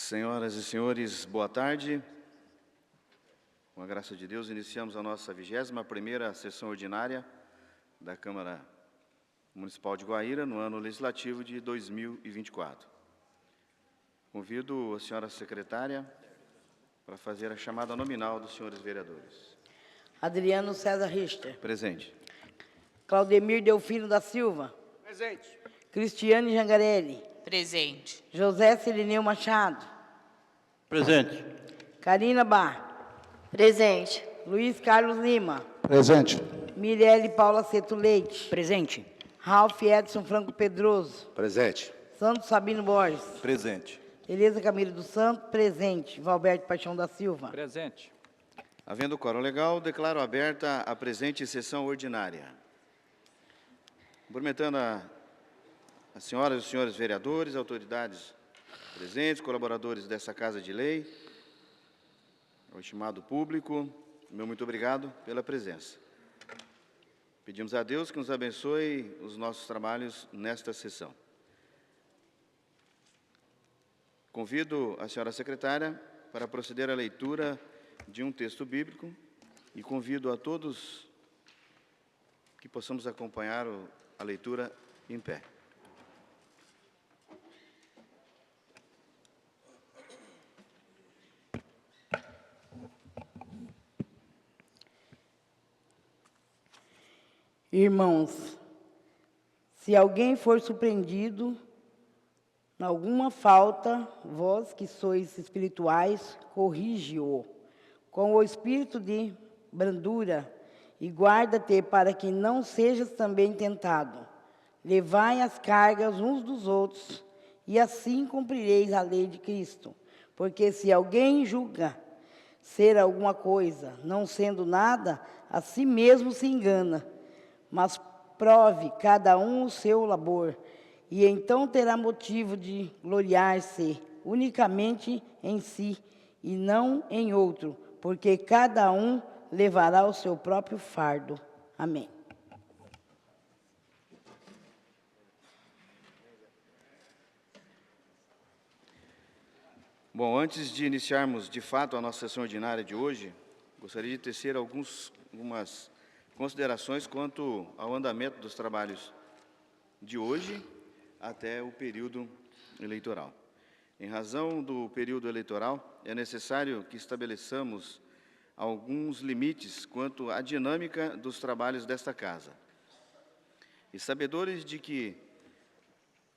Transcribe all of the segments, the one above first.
Senhoras e senhores, boa tarde. Com a graça de Deus, iniciamos a nossa 21ª sessão ordinária da Câmara Municipal de Guaíra, no ano legislativo de 2024. Convido a senhora secretária para fazer a chamada nominal dos senhores vereadores. Adriano César Richter. Presente. Claudemir Delfino da Silva. Presente. Cristiane Jangarelli. Presente. José Cirineu Machado. Presente. Karina Bar. Presente. Luiz Carlos Lima. Presente. Mirelle Paula Seto Leite. Presente. Ralph Edson Franco Pedroso. Presente. Santos Sabino Borges. Presente. Tereza Camilo dos Santos. Presente. Valberto Paixão da Silva. Presente. Havendo quórum legal, declaro aberta a presente sessão ordinária. Cumprimentando as senhoras e os senhores vereadores, autoridades presentes, colaboradores dessa Casa de Lei, ao estimado público, meu muito obrigado pela presença. Pedimos a Deus que nos abençoe os nossos trabalhos nesta sessão. Convido a senhora secretária para proceder à leitura de um texto bíblico e convido a todos que possamos acompanhar a leitura em pé. Irmãos, se alguém for surpreendido em alguma falta, vós que sois espirituais, corrige-o com o espírito de brandura e guarda-te para que não sejas também tentado. Levai as cargas uns dos outros e assim cumprireis a lei de Cristo. Porque se alguém julga ser alguma coisa, não sendo nada, a si mesmo se engana. Mas prove cada um o seu labor, e então terá motivo de gloriar-se unicamente em si, e não em outro, porque cada um levará o seu próprio fardo. Amém. Bom, antes de iniciarmos de fato a nossa sessão ordinária de hoje, gostaria de tecer algumas considerações quanto ao andamento dos trabalhos de hoje até o período eleitoral. Em razão do período eleitoral, é necessário que estabeleçamos alguns limites quanto à dinâmica dos trabalhos desta Casa. E sabedores de que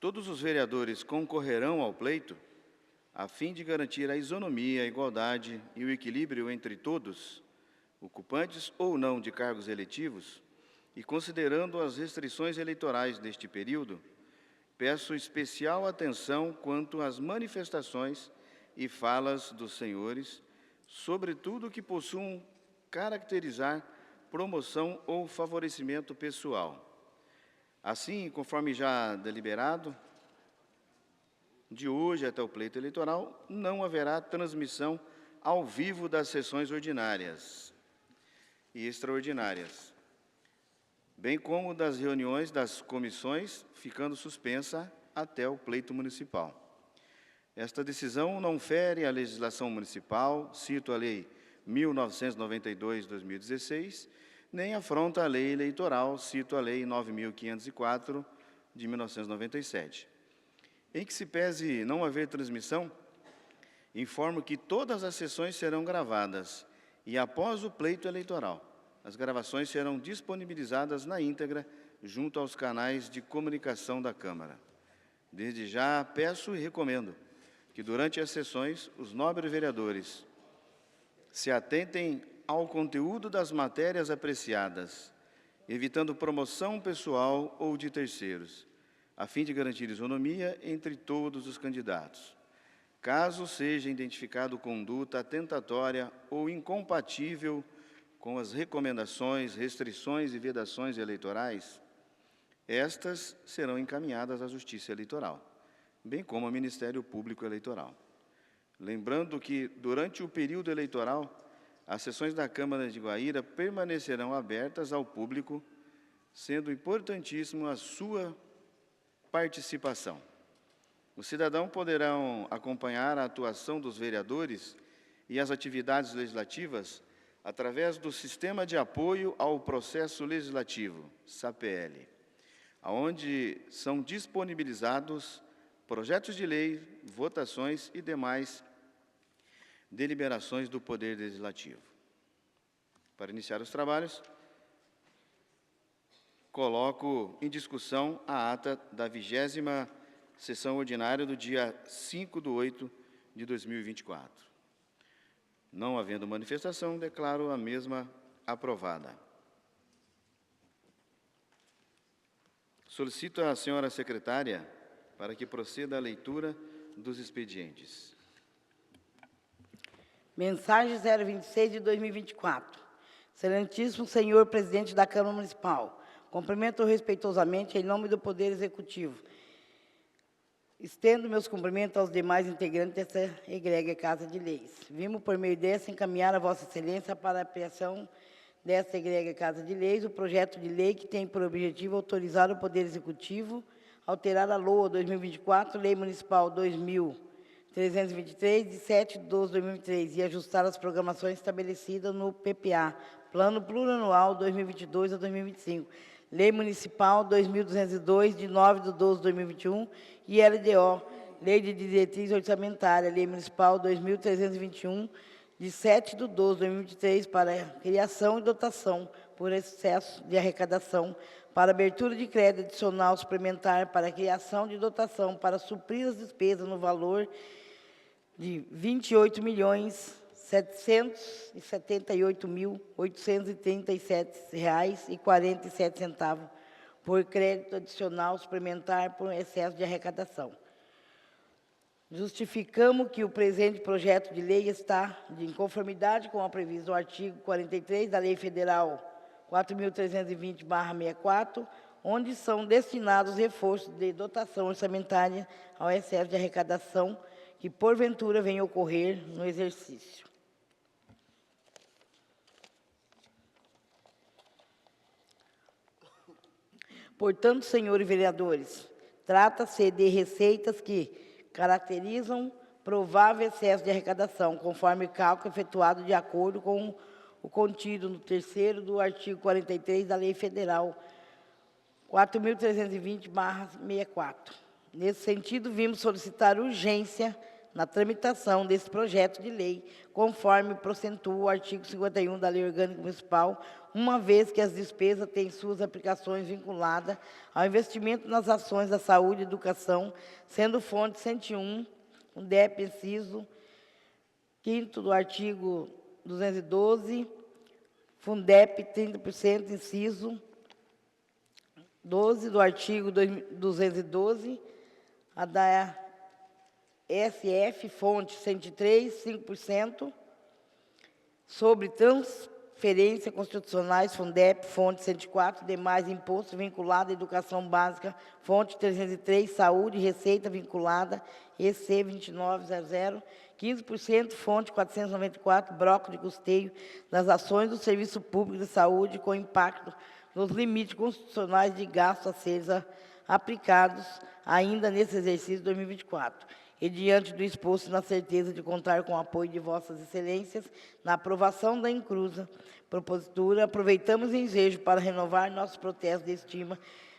todos os vereadores concorrerão ao pleito, a fim de garantir a isonomia, a igualdade e o equilíbrio entre todos, ocupantes ou não de cargos eletivos, e considerando as restrições eleitorais deste período, peço especial atenção quanto às manifestações e falas dos senhores, sobretudo que possuam caracterizar promoção ou favorecimento pessoal. Assim, conforme já deliberado, de hoje até o pleito eleitoral, não haverá transmissão ao vivo das sessões ordinárias e extraordinárias, bem como das reuniões das comissões, ficando suspensa até o pleito municipal. Esta decisão não fere a legislação municipal, cito a Lei 1992/2016, nem afronta a Lei Eleitoral, cito a Lei 9.504, de 1997. Em que se pese não haver transmissão, informo que todas as sessões serão gravadas e, após o pleito eleitoral, as gravações serão disponibilizadas na íntegra junto aos canais de comunicação da Câmara. Desde já, peço e recomendo que, durante as sessões, os nobres vereadores se atentem ao conteúdo das matérias apreciadas, evitando promoção pessoal ou de terceiros, a fim de garantir isonomia entre todos os candidatos. Caso seja identificado conduta atentatória ou incompatível com as recomendações, restrições e vedações eleitorais, estas serão encaminhadas à Justiça Eleitoral, bem como ao Ministério Público Eleitoral. Lembrando que, durante o período eleitoral, as sessões da Câmara de Guaíra permanecerão abertas ao público, sendo importantíssimo a sua participação. Os cidadãos poderão acompanhar a atuação dos vereadores e as atividades legislativas através do Sistema de Apoio ao Processo Legislativo, SAPL, onde são disponibilizados projetos de lei, votações e demais deliberações do Poder Legislativo. Para iniciar os trabalhos, coloco em discussão a ata da 20ª sessão ordinária do dia 5/8/2024. Não havendo manifestação, declaro a mesma aprovada. Solicito à senhora secretária para que proceda a leitura dos expedientes. Mensagem 026 de 2024. Excelentíssimo senhor presidente da Câmara Municipal, cumprimento respeitosamente em nome do Poder Executivo. Estendo meus cumprimentos aos demais integrantes dessa egréglia Casa de Leis. Vimos, por meio dessa, encaminhar a Vossa Excelência para a apreensão desta egréglia Casa de Leis o projeto de lei que tem por objetivo autorizar o Poder Executivo a alterar a LOA 2024, Lei Municipal 2.323, de 7/12/2003, e ajustar as programações estabelecidas no PPA, Plano Plurianual 2022 a 2025, Lei Municipal 2.202, de 9/12/2021, e LDO, Lei de Diretriz Orçamentária, Lei Municipal 2.321, de 7/12/2023, para criação e dotação por excesso de arrecadação, para abertura de crédito adicional suplementar, para criação de dotação, para suprir as despesas no valor de R$ 28.778.837,47 por crédito adicional suplementar por excesso de arrecadação. Justificamos que o presente projeto de lei está em conformidade com a previsão do artigo 43 da Lei Federal 4.320/64, onde são destinados reforços de dotação orçamentária ao excesso de arrecadação que, porventura, venha ocorrer no exercício. Portanto, senhores vereadores, trata-se de receitas que caracterizam provável excesso de arrecadação, conforme cálculo efetuado de acordo com o contido no 3º do artigo 43 da Lei Federal 4.320/64. Nesse sentido, vimos solicitar urgência na tramitação desse projeto de lei, conforme procentua o artigo 51 da Lei Orgânica Municipal, uma vez que as despesas têm suas aplicações vinculadas ao investimento nas ações da saúde e educação, sendo fonte 101, um DEP inciso 5º do artigo 212, Fundep 30%, inciso 12 do artigo 212, a da SF, fonte 103, 5%, sobre transferências constitucionais, Fundep, fonte 104, demais impostos vinculados à educação básica, fonte 303, saúde, receita vinculada, EC 2900, 15%, fonte 494, bloco de custeio das ações do Serviço Público de Saúde, com impacto nos limites constitucionais de gasto a serem aplicados ainda nesse exercício 2024. E, diante do exposto, na certeza de contar com o apoio de Vossas Excelências, na aprovação da inclusa propositura, aproveitamos o ensejo para renovar nossos protestos de estima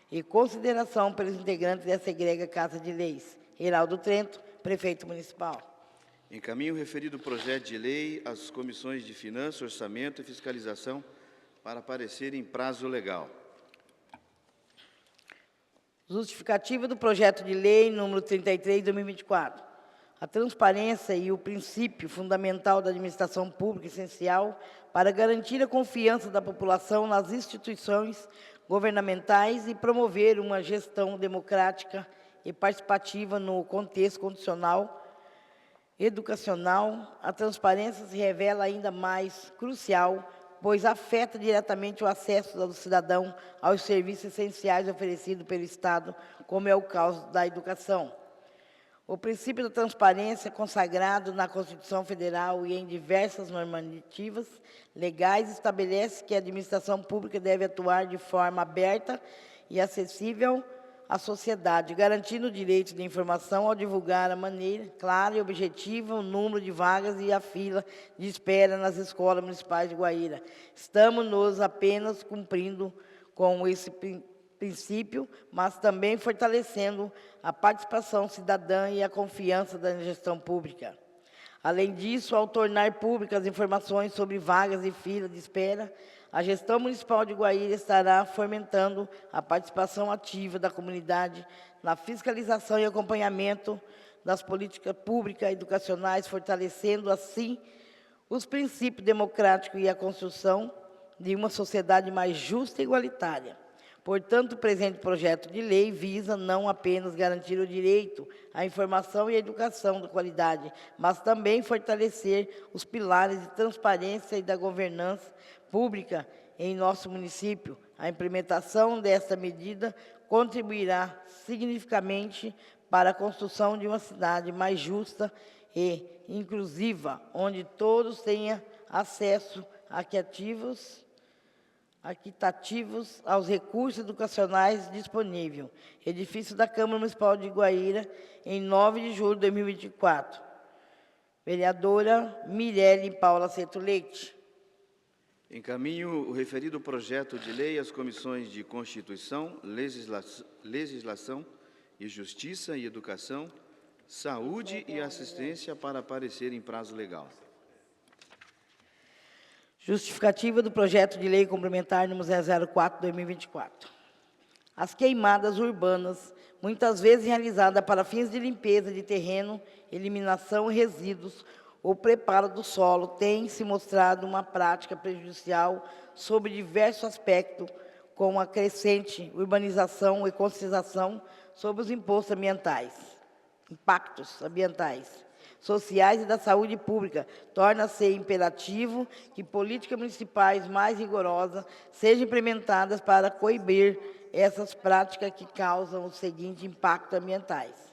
e consideração pelos integrantes dessa egréglia Casa de Leis. Heraldo Trento, Prefeito Municipal. Encaminho o referido projeto de lei às comissões de Finanças, Orçamento e Fiscalização para parecer em prazo legal. Justificativa do projeto de lei número 33, de 2024. A transparência e o princípio fundamental da administração pública essencial para garantir a confiança da população nas instituições governamentais e promover uma gestão democrática e participativa no contexto constitucional, educacional. A transparência se revela ainda mais crucial, pois afeta diretamente o acesso do cidadão aos serviços essenciais oferecidos pelo Estado, como é o caso da educação. O princípio da transparência, consagrado na Constituição Federal e em diversas normativas legais, estabelece que a administração pública deve atuar de forma aberta e acessível à sociedade, garantindo o direito de informação ao divulgar a maneira clara e objetiva o número de vagas e a fila de espera nas escolas municipais de Guaíra. Estamos nos apenas cumprindo com esse princípio, mas também fortalecendo a participação cidadã e a confiança da gestão pública. Além disso, ao tornar públicas as informações sobre vagas e filas de espera, a gestão municipal de Guaíra estará fomentando a participação ativa da comunidade na fiscalização e acompanhamento das políticas públicas educacionais, fortalecendo, assim, os princípios democráticos e a construção de uma sociedade mais justa e igualitária. Portanto, o presente projeto de lei visa não apenas garantir o direito à informação e à educação de qualidade, mas também fortalecer os pilares de transparência e da governança pública em nosso município. A implementação desta medida contribuirá significativamente para a construção de uma cidade mais justa e inclusiva, onde todos tenham acesso equitativos aos recursos educacionais disponíveis. Edifício da Câmara Municipal de Guaíra, em 9 de julho de 2024. Vereadora Mirelle Paula Ceto Leite. Encaminho o referido projeto de lei às comissões de Constituição, Legislação e Justiça e Educação, Saúde e Assistência para parecer em prazo legal. Justificativa do projeto de lei complementar número 004/2024. As queimadas urbanas, muitas vezes realizadas para fins de limpeza de terreno, eliminação de resíduos ou preparo do solo, têm se mostrado uma prática prejudicial sob diversos aspectos, com a crescente urbanização e conscientização sobre os impactos ambientais, sociais e da saúde pública. Torna-se imperativo que políticas municipais mais rigorosas sejam implementadas para coibir essas práticas que causam os seguintes impactos ambientais: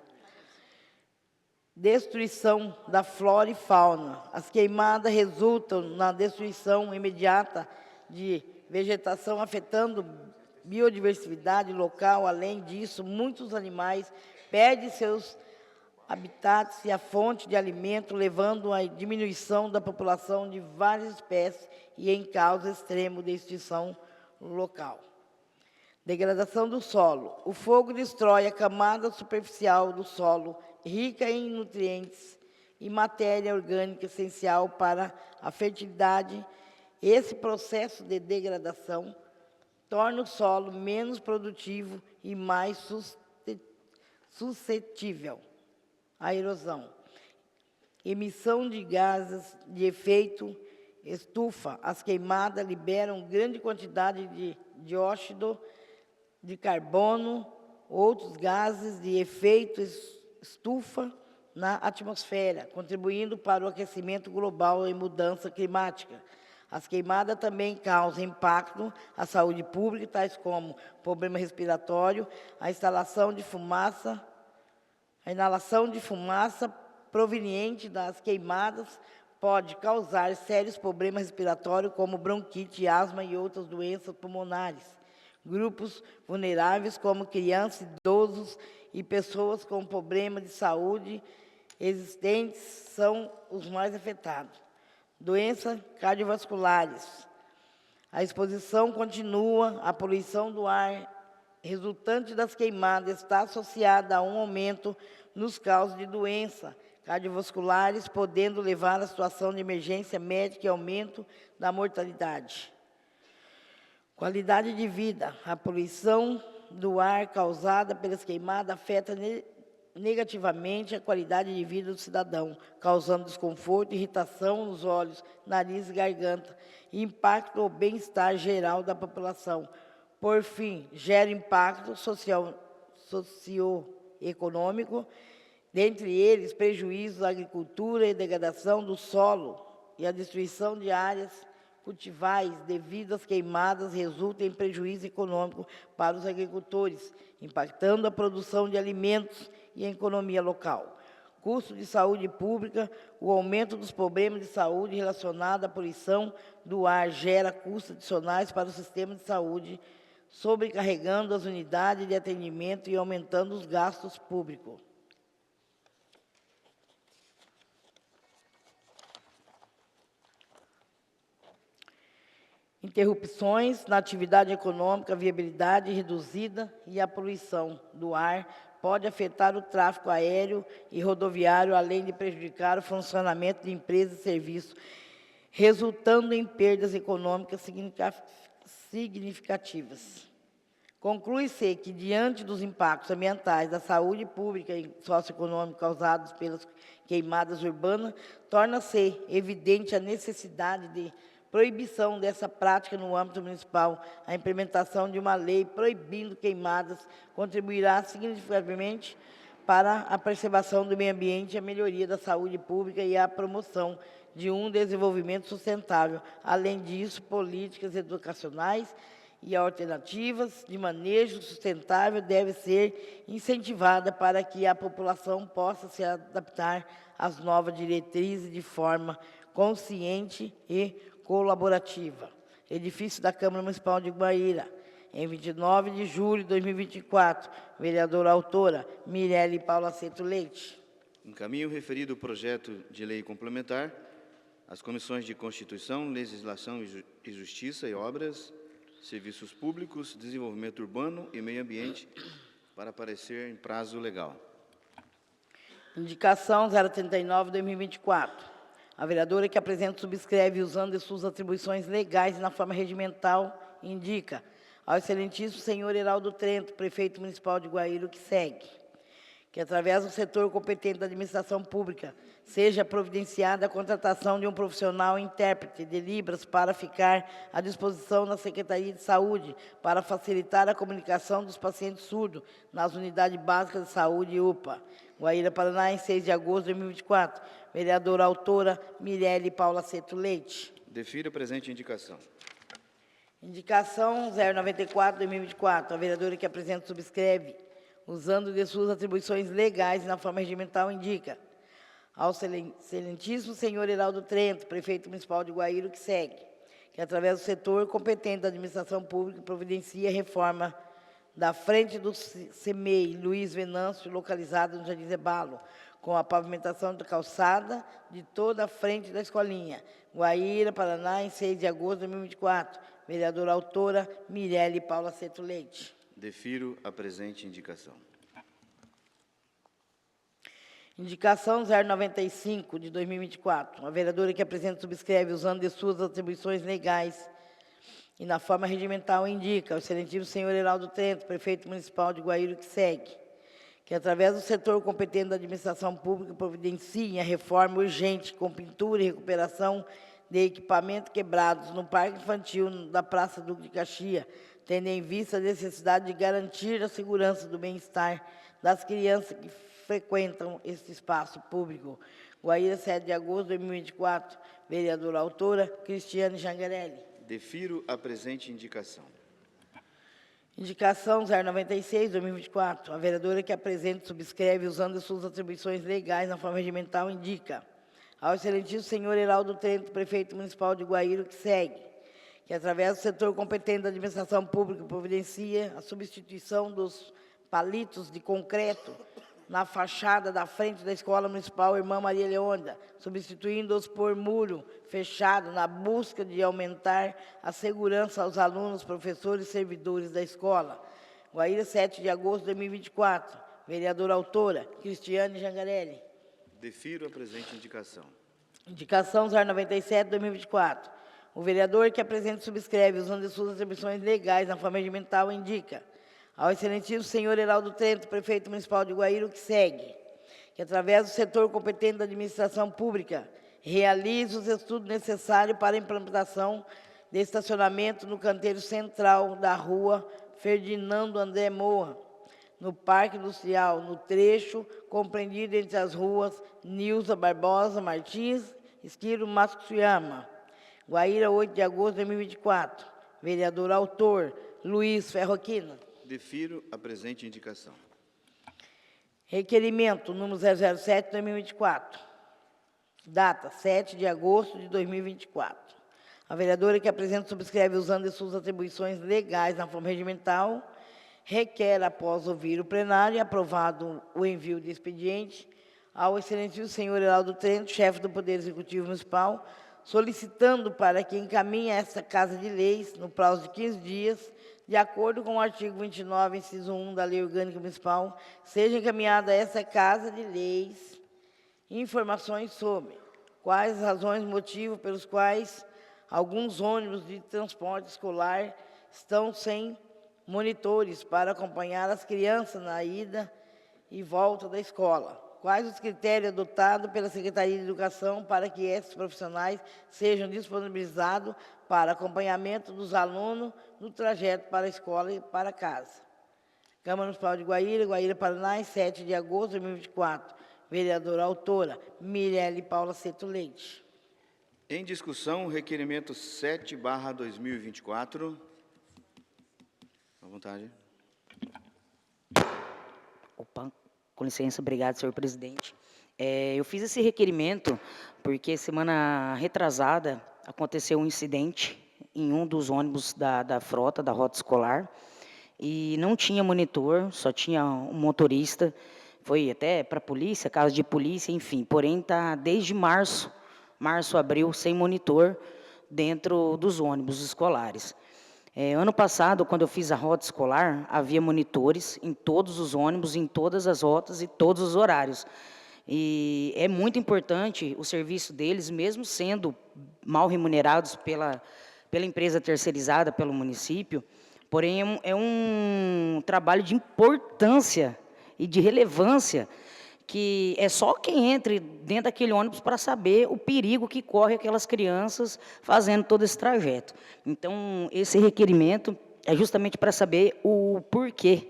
destruição da flora e fauna. As queimadas resultam na destruição imediata de vegetação, afetando biodiversidade local. Além disso, muitos animais perdem seus habitats e a fonte de alimento, levando à diminuição da população de várias espécies e em causa extremo de extinção local. Degradação do solo. O fogo destrói a camada superficial do solo, rica em nutrientes e matéria orgânica essencial para a fertilidade. Esse processo de degradação torna o solo menos produtivo e mais suscetível à erosão. Emissão de gases de efeito estufa. As queimadas liberam grande quantidade de dióxido de carbono, outros gases de efeito estufa na atmosfera, contribuindo para o aquecimento global e mudança climática. As queimadas também causam impacto à saúde pública, tais como problema respiratório, a inalação de fumaça proveniente das queimadas pode causar sérios problemas respiratórios, como bronquite, asma e outras doenças pulmonares. Grupos vulneráveis, como crianças, idosos e pessoas com problemas de saúde existentes, são os mais afetados. Doenças cardiovasculares. A exposição continua à poluição do ar resultante das queimadas está associada a um aumento nos casos de doenças cardiovasculares, podendo levar à situação de emergência médica e aumento da mortalidade. Qualidade de vida. A poluição do ar causada pelas queimadas afeta negativamente a qualidade de vida do cidadão, causando desconforto, irritação nos olhos, nariz e garganta, e impacto ao bem-estar geral da população. Por fim, gera impacto socioeconômico, dentre eles prejuízos à agricultura e degradação do solo e a destruição de áreas cultiváveis devido às queimadas resulta em prejuízo econômico para os agricultores, impactando a produção de alimentos e a economia local. Custo de saúde pública. O aumento dos problemas de saúde relacionados à poluição do ar gera custos adicionais para o sistema de saúde, sobrecarregando as unidades de atendimento e aumentando os gastos públicos. Interrupções na atividade econômica, viabilidade reduzida e a poluição do ar pode afetar o tráfego aéreo e rodoviário, além de prejudicar o funcionamento de empresas e serviços, resultando em perdas econômicas significativas. Conclui-se que, diante dos impactos ambientais, da saúde pública e socioeconômica causados pelas queimadas urbanas, torna-se evidente a necessidade de proibição dessa prática no âmbito municipal. A implementação de uma lei proibindo queimadas contribuirá significativamente para a preservação do meio ambiente, a melhoria da saúde pública e a promoção de um desenvolvimento sustentável. Além disso, políticas educacionais e alternativas de manejo sustentável devem ser incentivadas para que a população possa se adaptar às novas diretrizes de forma consciente e colaborativa. Edifício da Câmara Municipal de Guaíra, em 29 de julho de 2024. Vereadora autora, Mirelle Paula Aceto Leite. Encaminho o referido projeto de lei complementar às comissões de Constituição, Legislação e Justiça e Obras, Serviços Públicos, Desenvolvimento Urbano e Meio Ambiente, para parecer em prazo legal. Indicação 039/2024. A vereadora que apresenta subscreve, usando de suas atribuições legais e na forma regimental, indica ao excelentíssimo senhor Heraldo Trento, prefeito municipal de Guaíra, o que segue: que, através do setor competente da administração pública, seja providenciada a contratação de um profissional intérprete de Libras para ficar à disposição da Secretaria de Saúde, para facilitar a comunicação dos pacientes surdos nas unidades básicas de saúde e UPA. Guaíra, Paraná, em 6 de agosto de 2024. Vereadora autora, Mirelle Paula Aceto Leite. Defiro a presente indicação. Indicação 094/2024. A vereadora que apresenta subscreve, usando de suas atribuições legais e na forma regimental, indica ao excelentíssimo senhor Heraldo Trento, prefeito municipal de Guaíra, o que segue: que, através do setor competente da administração pública, providencia a reforma da frente do CEMEI Luiz Venâncio, localizado no Jardim Zebalo, com a pavimentação da calçada de toda a frente da escolinha. Guaíra, Paraná, em 6 de agosto de 2024. Vereadora autora, Mirelle Paula Aceto Leite. Defiro a presente indicação. Indicação 095 de 2024. A vereadora que apresenta subscreve, usando de suas atribuições legais e na forma regimental, indica ao excelentíssimo senhor Heraldo Trento, prefeito municipal de Guaíra, que segue: que, através do setor competente da administração pública, providencie a reforma urgente com pintura e recuperação de equipamentos quebrados no Parque Infantil da Praça Duque de Caxias, tendo em vista a necessidade de garantir a segurança do bem-estar das crianças que frequentam este espaço público. Guaíra, 7 de agosto de 2024. Vereadora autora, Cristiane Jangarelli. Defiro a presente indicação. Indicação 096/2024. A vereadora que apresenta e subscreve, usando de suas atribuições legais na forma regimental, indica ao excelentíssimo senhor Heraldo Trento, prefeito municipal de Guaíra, que segue: que, através do setor competente da administração pública, providencia a substituição dos palitos de concreto na fachada da frente da Escola Municipal Irmã Maria Leônida, substituindo-os por muro fechado, na busca de aumentar a segurança aos alunos, professores e servidores da escola. Guaíra, 7 de agosto de 2024. Vereadora autora, Cristiane Jangarelli. Defiro a presente indicação. Indicação 097/2024. O vereador que apresenta e subscreve, usando de suas atribuições legais na forma regimental, indica ao excelentíssimo senhor Heraldo Trento, prefeito municipal de Guaíra, o que segue: que, através do setor competente da administração pública, realize os estudos necessários para a implementação de estacionamento no canteiro central da rua Ferdinando André Moura, no Parque Industrial, no trecho compreendido entre as ruas Nilza Barbosa Martins, Esquiro Matsuyama. Guaíra, 8 de agosto de 2024. Vereador autor, Luiz Ferroquina. Defiro a presente indicação. Requerimento número 007/2024. Data 7 de agosto de 2024. A vereadora que apresenta e subscreve usando de suas atribuições legais na forma regimental, requer, após ouvir o plenário e aprovado o envio de expediente, ao excelentíssimo senhor Heraldo Trento, chefe do Poder Executivo Municipal, solicitando para que encaminhe a esta Casa de Leis, no prazo de 15 dias, de acordo com o artigo 29, inciso 1 da Lei Orgânica Municipal, seja encaminhada a essa Casa de Leis informações sobre quais as razões e motivos pelos quais alguns ônibus de transporte escolar estão sem monitores para acompanhar as crianças na ida e volta da escola. Quais os critérios adotados pela Secretaria de Educação para que esses profissionais sejam disponibilizados para acompanhamento dos alunos no trajeto para a escola e para casa. Câmara Municipal de Guaíra, Guaíra, Paraná, 7 de agosto de 2024. Vereadora autora, Mirelle Paula Seto Leite. Em discussão, o requerimento 7/2024. À vontade. Opa, com licença, obrigado, senhor presidente. Eu fiz esse requerimento porque semana retrasada aconteceu um incidente em um dos ônibus da frota, da rota escolar, e não tinha monitor, só tinha um motorista. Foi até para a polícia, caso de polícia, enfim. Porém, está desde março, abril, sem monitor dentro dos ônibus escolares. Ano passado, quando eu fiz a rota escolar, havia monitores em todos os ônibus, em todas as rotas e todos os horários. E é muito importante o serviço deles, mesmo sendo mal remunerados pela empresa terceirizada, pelo município, porém é um trabalho de importância e de relevância, que é só quem entre dentro daquele ônibus para saber o perigo que corre aquelas crianças fazendo todo esse trajeto. Então, esse requerimento é justamente para saber o porquê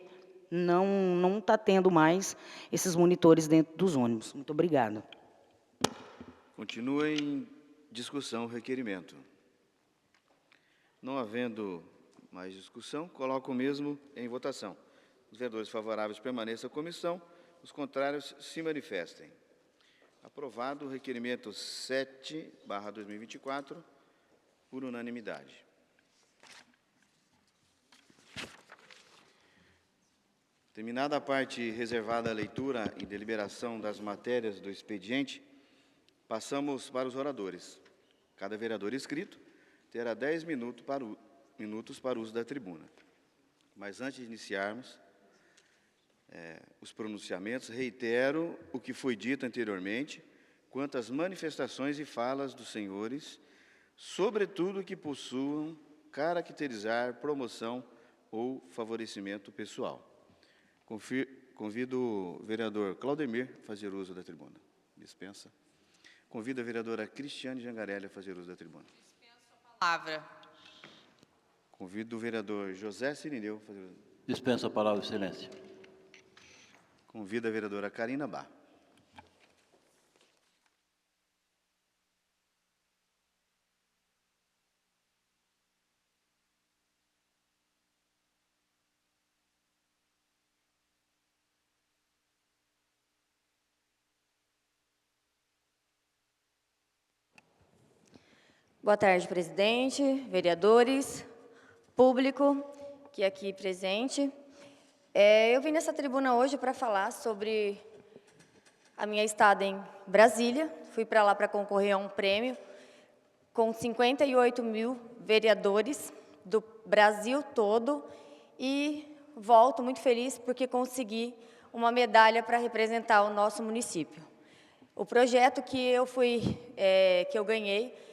não está tendo mais esses monitores dentro dos ônibus. Muito obrigado. Continua em discussão o requerimento. Não havendo mais discussão, coloco o mesmo em votação. Os vereadores favoráveis permaneçam à comissão, os contrários se manifestem. Aprovado o requerimento 7/2024, por unanimidade. Terminada a parte reservada à leitura e deliberação das matérias do expediente, passamos para os oradores. Cada vereador inscrito terá 10 minutos para o uso da tribuna. Mas antes de iniciarmos os pronunciamentos, reitero o que foi dito anteriormente quanto às manifestações e falas dos senhores, sobretudo que possuam caracterizar promoção ou favorecimento pessoal. Convido o vereador Claudemir a fazer uso da tribuna. Dispensa. Convido a vereadora Cristiane Jangarelli a fazer uso da tribuna. Dispenso a palavra. Convido o vereador José Cirineu a fazer uso. Dispenso a palavra, excelência. Convido a vereadora Karina Bá. Boa tarde, presidente, vereadores, público que é aqui presente. Eu vim nessa tribuna hoje para falar sobre a minha estada em Brasília. Fui para lá para concorrer a um prêmio com 58 mil vereadores do Brasil todo e volto muito feliz porque consegui uma medalha para representar o nosso município. O projeto que eu ganhei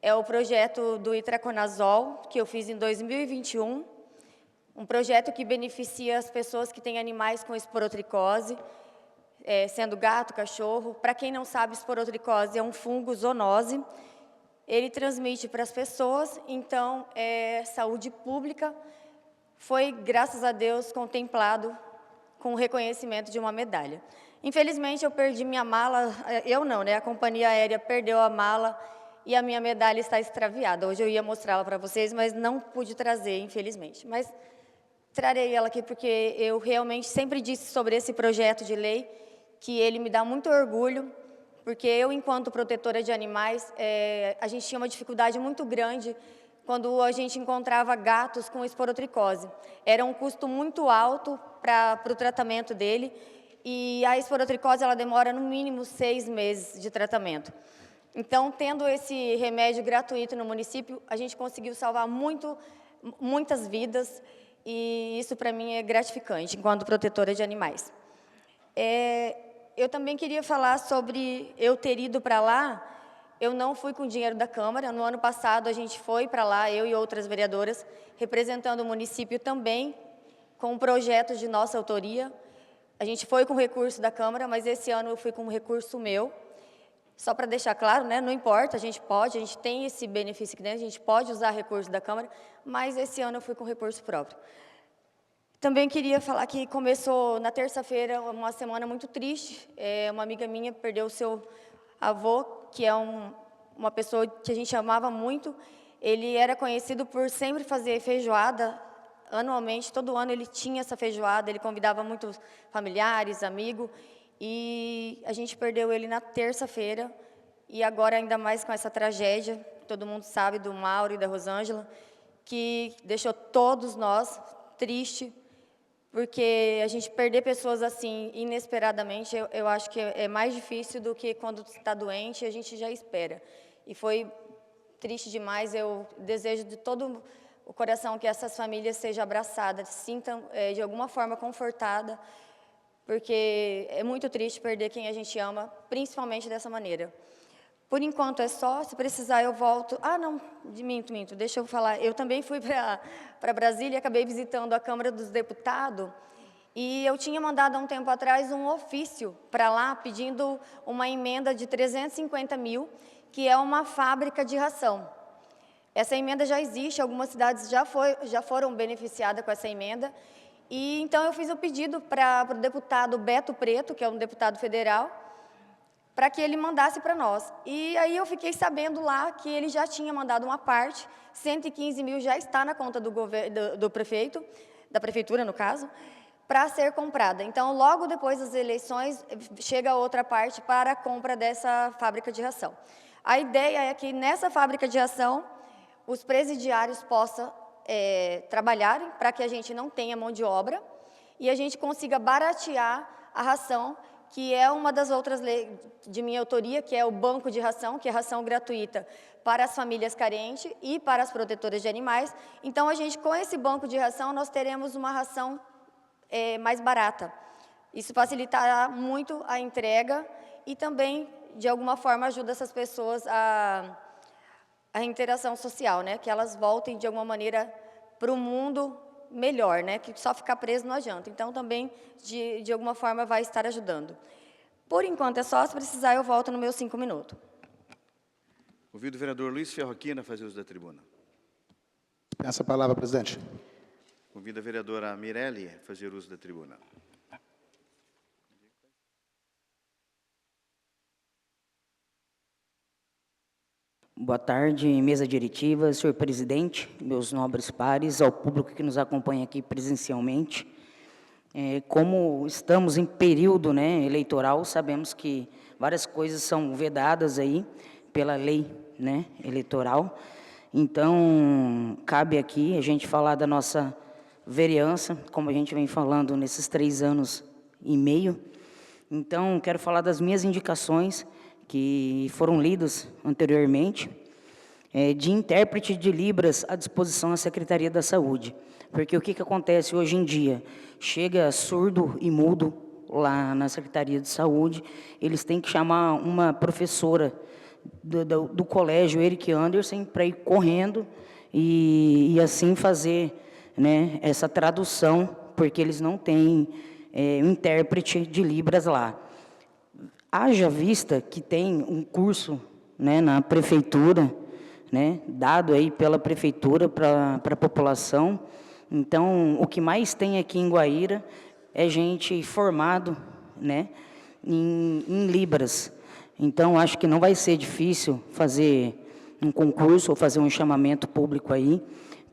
é o projeto do Itraconazol, que eu fiz em 2021, um projeto que beneficia as pessoas que têm animais com esporotricose, sendo gato, cachorro. Para quem não sabe, esporotricose é um fungo zoonose, ele transmite para as pessoas, então, saúde pública, foi, graças a Deus, contemplado com o reconhecimento de uma medalha. Infelizmente, eu perdi minha mala, eu não, né? A companhia aérea perdeu a mala, e a minha medalha está extraviada. Hoje eu ia mostrá-la para vocês, mas não pude trazer, infelizmente. Mas trarei ela aqui porque eu realmente sempre disse sobre esse projeto de lei que ele me dá muito orgulho, porque eu, enquanto protetora de animais, a gente tinha uma dificuldade muito grande quando a gente encontrava gatos com esporotricose. Era um custo muito alto para o tratamento dele, e a esporotricose ela demora no mínimo 6 meses de tratamento. Então, tendo esse remédio gratuito no município, a gente conseguiu salvar muitas vidas, e isso para mim é gratificante, enquanto protetora de animais. Eu também queria falar sobre eu ter ido para lá. Eu não fui com dinheiro da Câmara. No ano passado, a gente foi para lá, eu e outras vereadoras, representando o município também, com projetos de nossa autoria. A gente foi com recurso da Câmara, mas esse ano eu fui com recurso meu. Só para deixar claro, né, não importa, a gente tem esse benefício aqui dentro, a gente pode usar recurso da Câmara, mas esse ano eu fui com recurso próprio. Também queria falar que começou na terça-feira uma semana muito triste. Uma amiga minha perdeu o seu avô, que é uma pessoa que a gente amava muito. Ele era conhecido por sempre fazer feijoada anualmente, todo ano ele tinha essa feijoada, ele convidava muitos familiares, amigos, e a gente perdeu ele na terça-feira, e agora ainda mais com essa tragédia, todo mundo sabe do Mauro e da Rosângela, que deixou todos nós tristes, porque a gente perder pessoas assim, inesperadamente, eu acho que é mais difícil do que quando está doente, a gente já espera. E foi triste demais. Eu desejo de todo o coração que essas famílias sejam abraçadas, se sintam de alguma forma confortadas, porque é muito triste perder quem a gente ama, principalmente dessa maneira. Por enquanto é só, se precisar eu volto. Ah, não, minto, deixa eu falar. Eu também fui para Brasília e acabei visitando a Câmara dos Deputados, e eu tinha mandado há um tempo atrás um ofício para lá pedindo uma emenda de 350 mil, que é uma fábrica de ração. Essa emenda já existe, algumas cidades já foram beneficiadas com essa emenda, e então eu fiz o pedido para o deputado Beto Preto, que é um deputado federal, para que ele mandasse para nós. E aí eu fiquei sabendo lá que ele já tinha mandado uma parte, 115 mil já está na conta do prefeito, da prefeitura no caso, para ser comprada. Então, logo depois das eleições, chega outra parte para a compra dessa fábrica de ração. A ideia é que nessa fábrica de ração, os presidiários possam trabalharem para que a gente não tenha mão de obra e a gente consiga baratear a ração, que é uma das outras leis de minha autoria, que é o banco de ração, que é ração gratuita para as famílias carentes e para as protetoras de animais. Então, a gente, com esse banco de ração, nós teremos uma ração mais barata. Isso facilitará muito a entrega e também, de alguma forma, ajuda essas pessoas a interação social, né? Que elas voltem, de alguma maneira, para o mundo melhor, né? Que só ficar preso não adianta. Então, também, de alguma forma, vai estar ajudando. Por enquanto é só, se precisar, eu volto nos meus 5 minutos. Convido o vereador Luiz Ferroquina a fazer uso da tribuna. Peço a palavra, presidente. Convido a vereadora Mirelli a fazer uso da tribuna. Boa tarde, mesa diretiva, senhor presidente, meus nobres pares, ao público que nos acompanha aqui presencialmente. Como estamos em período, né, eleitoral, sabemos que várias coisas são vedadas aí pela lei, né, eleitoral. Então, cabe aqui a gente falar da nossa vereança, como a gente vem falando nesses 3 anos e meio. Então, quero falar das minhas indicações, que foram lidas anteriormente, de intérprete de Libras à disposição da Secretaria da Saúde. Porque o que acontece hoje em dia? Chega surdo e mudo lá na Secretaria de Saúde, eles têm que chamar uma professora do colégio Eric Anderson para ir correndo e assim fazer, né, essa tradução, porque eles não têm intérprete de Libras lá. Haja vista que tem um curso, né, na prefeitura, né, dado aí pela prefeitura para a população. Então, o que mais tem aqui em Guaíra é gente formado, né, em Libras. Então, acho que não vai ser difícil fazer um concurso ou fazer um chamamento público aí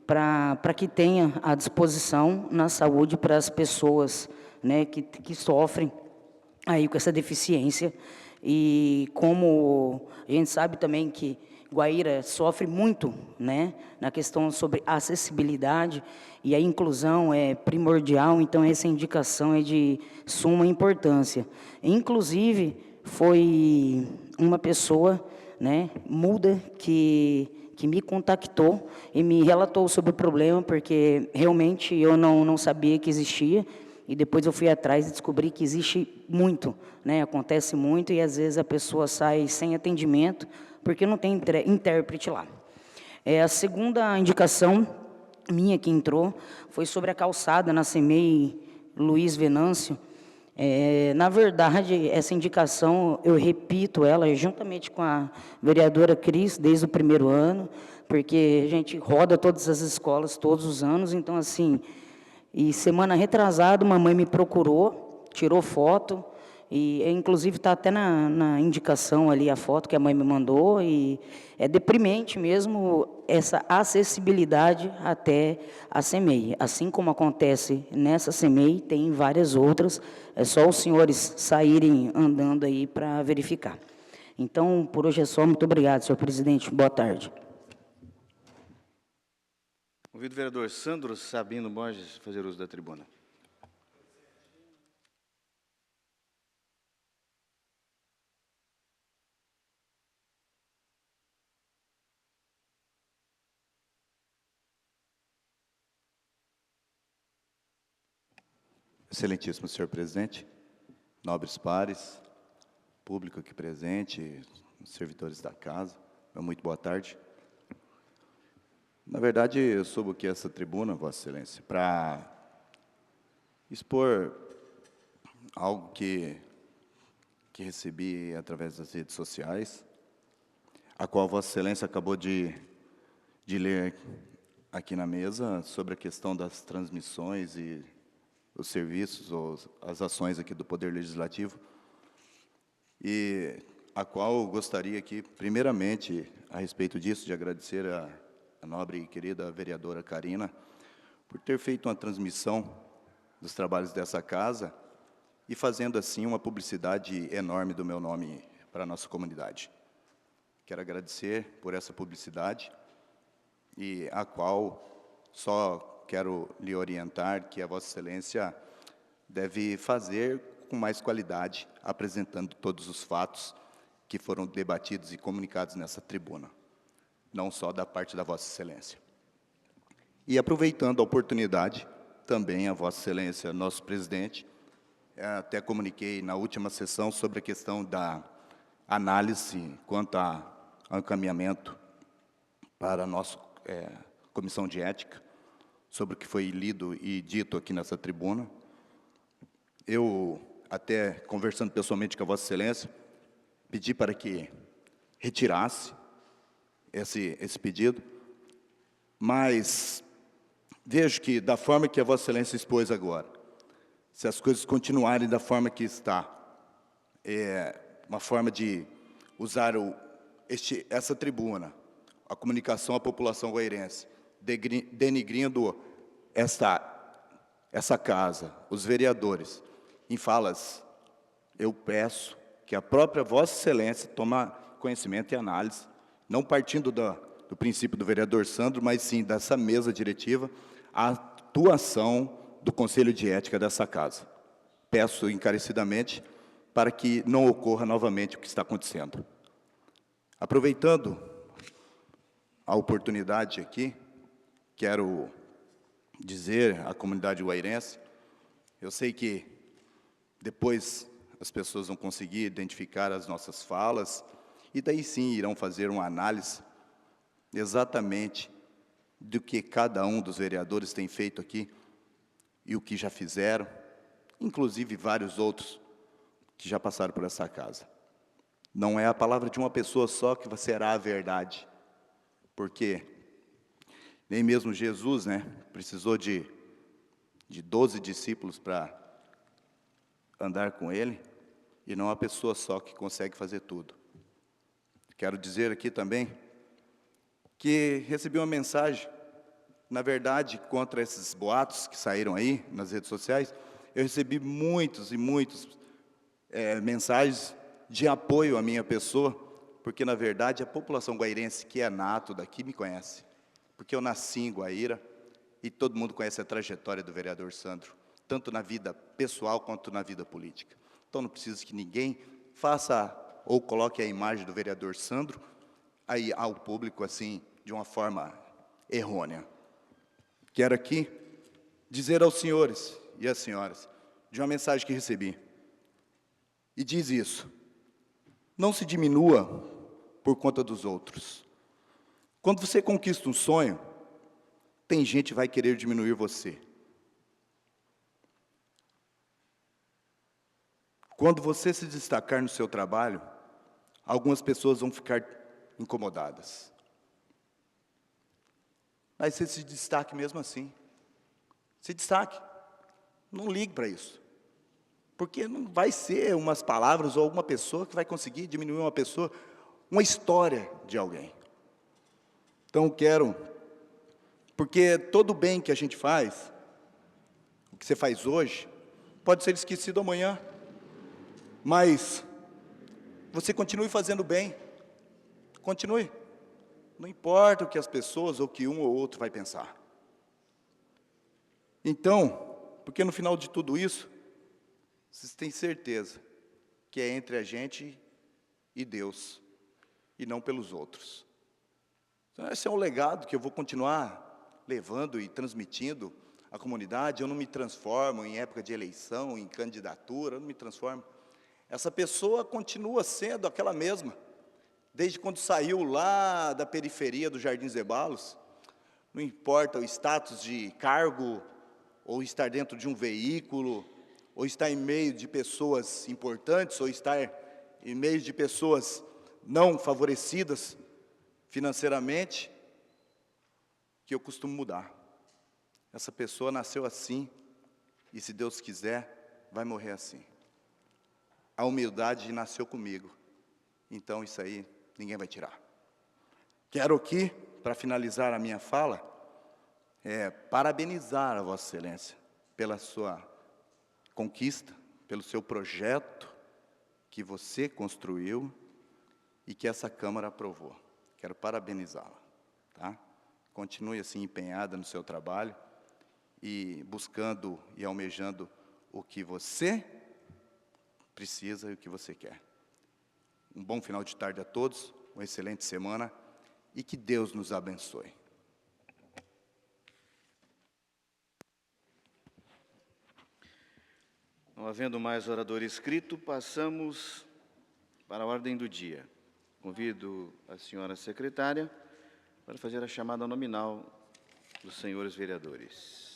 para que tenha à disposição na saúde para as pessoas, né, que sofrem aí com essa deficiência E como a gente sabe também que Guaíra sofre muito, né, na questão sobre acessibilidade, e a inclusão é primordial, então essa indicação é de suma importância. Inclusive, foi uma pessoa, né, muda que me contactou e me relatou sobre o problema, porque realmente eu não sabia que existia, e depois eu fui atrás e descobri que existe muito, né, acontece muito, e às vezes a pessoa sai sem atendimento, porque não tem intérprete lá. A segunda indicação minha que entrou foi sobre a calçada na CEMEI Luiz Venâncio. Na verdade, essa indicação, eu repito ela juntamente com a vereadora Cris, desde o primeiro ano, porque a gente roda todas as escolas todos os anos, então, assim, e semana retrasada, uma mãe me procurou, tirou foto, e inclusive está até na indicação ali a foto que a mãe me mandou, e é deprimente mesmo essa acessibilidade até a CEMEI. Assim como acontece nessa CEMEI, tem várias outras, é só os senhores saírem andando aí para verificar. Então, por hoje é só. Muito obrigado, senhor presidente. Boa tarde. Convido o vereador Sandro Sabino Borges a fazer uso da tribuna. Excelentíssimo senhor presidente, nobres pares, público aqui presente, servidores da casa, muito boa tarde. Na verdade, eu subo aqui essa tribuna, Vossa Excelência, para expor algo que recebi através das redes sociais, a qual Vossa Excelência acabou de ler aqui na mesa sobre a questão das transmissões e os serviços, ou as ações aqui do Poder Legislativo, e a qual eu gostaria aqui, primeiramente, a respeito disso, de agradecer a nobre e querida vereadora Karina, por ter feito uma transmissão dos trabalhos dessa casa e fazendo, assim, uma publicidade enorme do meu nome para a nossa comunidade. Quero agradecer por essa publicidade, e a qual só quero lhe orientar que a Vossa Excelência deve fazer com mais qualidade, apresentando todos os fatos que foram debatidos e comunicados nessa tribuna, não só da parte da Vossa Excelência. E aproveitando a oportunidade, também a Vossa Excelência, nosso presidente, até comuniquei na última sessão sobre a questão da análise quanto ao encaminhamento para a nossa Comissão de Ética, sobre o que foi lido e dito aqui nessa tribuna. Eu, até conversando pessoalmente com a Vossa Excelência, pedi para que retirasse esse pedido, mas vejo que, da forma que a Vossa Excelência expôs agora, se as coisas continuarem da forma que está, uma forma de usar essa tribuna, a comunicação à população guairense, denigrindo essa casa, os vereadores, em falas, eu peço que a própria Vossa Excelência tome conhecimento e análise, não partindo do princípio do vereador Sandro, mas sim dessa mesa diretiva, a atuação do Conselho de Ética dessa casa. Peço encarecidamente para que não ocorra novamente o que está acontecendo. Aproveitando a oportunidade aqui, quero dizer à comunidade guairense, eu sei que depois as pessoas vão conseguir identificar as nossas falas, e daí sim irão fazer uma análise exatamente do que cada um dos vereadores tem feito aqui, e o que já fizeram, inclusive vários outros que já passaram por essa casa. Não é a palavra de uma pessoa só que será a verdade, porque nem mesmo Jesus, né, precisou de 12 discípulos para andar com ele, e não uma pessoa só que consegue fazer tudo. Quero dizer aqui também que recebi uma mensagem, na verdade, contra esses boatos que saíram aí nas redes sociais. Eu recebi muitos e muitos mensagens de apoio à minha pessoa, porque, na verdade, a população guairense que é nato daqui me conhece, porque eu nasci em Guaíra e todo mundo conhece a trajetória do vereador Sandro, tanto na vida pessoal quanto na vida política. Então, não preciso que ninguém faça ou coloque a imagem do vereador Sandro aí ao público, assim, de uma forma errônea. Quero aqui dizer aos senhores e às senhoras de uma mensagem que recebi. E diz isso: não se diminua por conta dos outros. Quando você conquista um sonho, tem gente que vai querer diminuir você. Quando você se destacar no seu trabalho, algumas pessoas vão ficar incomodadas. Mas você se destaque mesmo assim. Se destaque. Não ligue para isso. Porque não vai ser umas palavras ou alguma pessoa que vai conseguir diminuir uma pessoa, uma história de alguém. Então, quero, porque todo o bem que a gente faz, o que você faz hoje, pode ser esquecido amanhã, mas você continue fazendo bem, continue. Não importa o que as pessoas ou que um ou outro vai pensar. Então, porque no final de tudo isso, vocês têm certeza que é entre a gente e Deus, e não pelos outros. Então, esse é um legado que eu vou continuar levando e transmitindo à comunidade. Eu não me transformo em época de eleição, em candidatura, eu não me transformo. Essa pessoa continua sendo aquela mesma, desde quando saiu lá da periferia do Jardim Zeballos. Não importa o status de cargo, ou estar dentro de um veículo, ou estar em meio de pessoas importantes, ou estar em meio de pessoas não favorecidas financeiramente, que eu costumo mudar. Essa pessoa nasceu assim, e se Deus quiser, vai morrer assim. A humildade nasceu comigo, então isso aí ninguém vai tirar. Quero aqui, para finalizar a minha fala, parabenizar a Vossa Excelência pela sua conquista, pelo seu projeto que você construiu e que essa Câmara aprovou. Quero parabenizá-la, tá? Continue assim empenhada no seu trabalho e buscando e almejando o que você precisa e o que você quer. Um bom final de tarde a todos, uma excelente semana e que Deus nos abençoe. Não havendo mais orador inscrito, passamos para a ordem do dia. Convido a senhora secretária para fazer a chamada nominal dos senhores vereadores.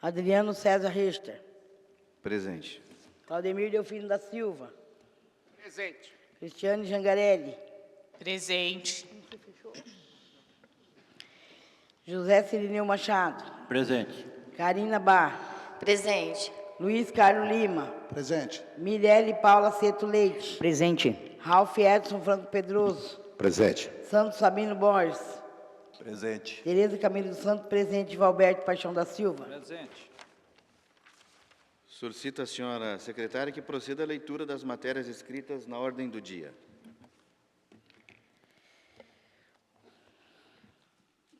Adriano César Richter. Presente. Claudemir Delfino da Silva. Presente. Cristiane Jangarelli. Presente. José Cirineu Machado. Presente. Karina Bar. Presente. Luiz Carlos Lima. Presente. Mirelle Paula Seto Leite. Presente. Ralph Edson Franco Pedroso. Presente. Santos Sabino Borges. Presente. Tereza Camilo dos Santos, presente. Valberto Paixão da Silva. Presente. Solicito à senhora secretária que proceda à leitura das matérias escritas na ordem do dia.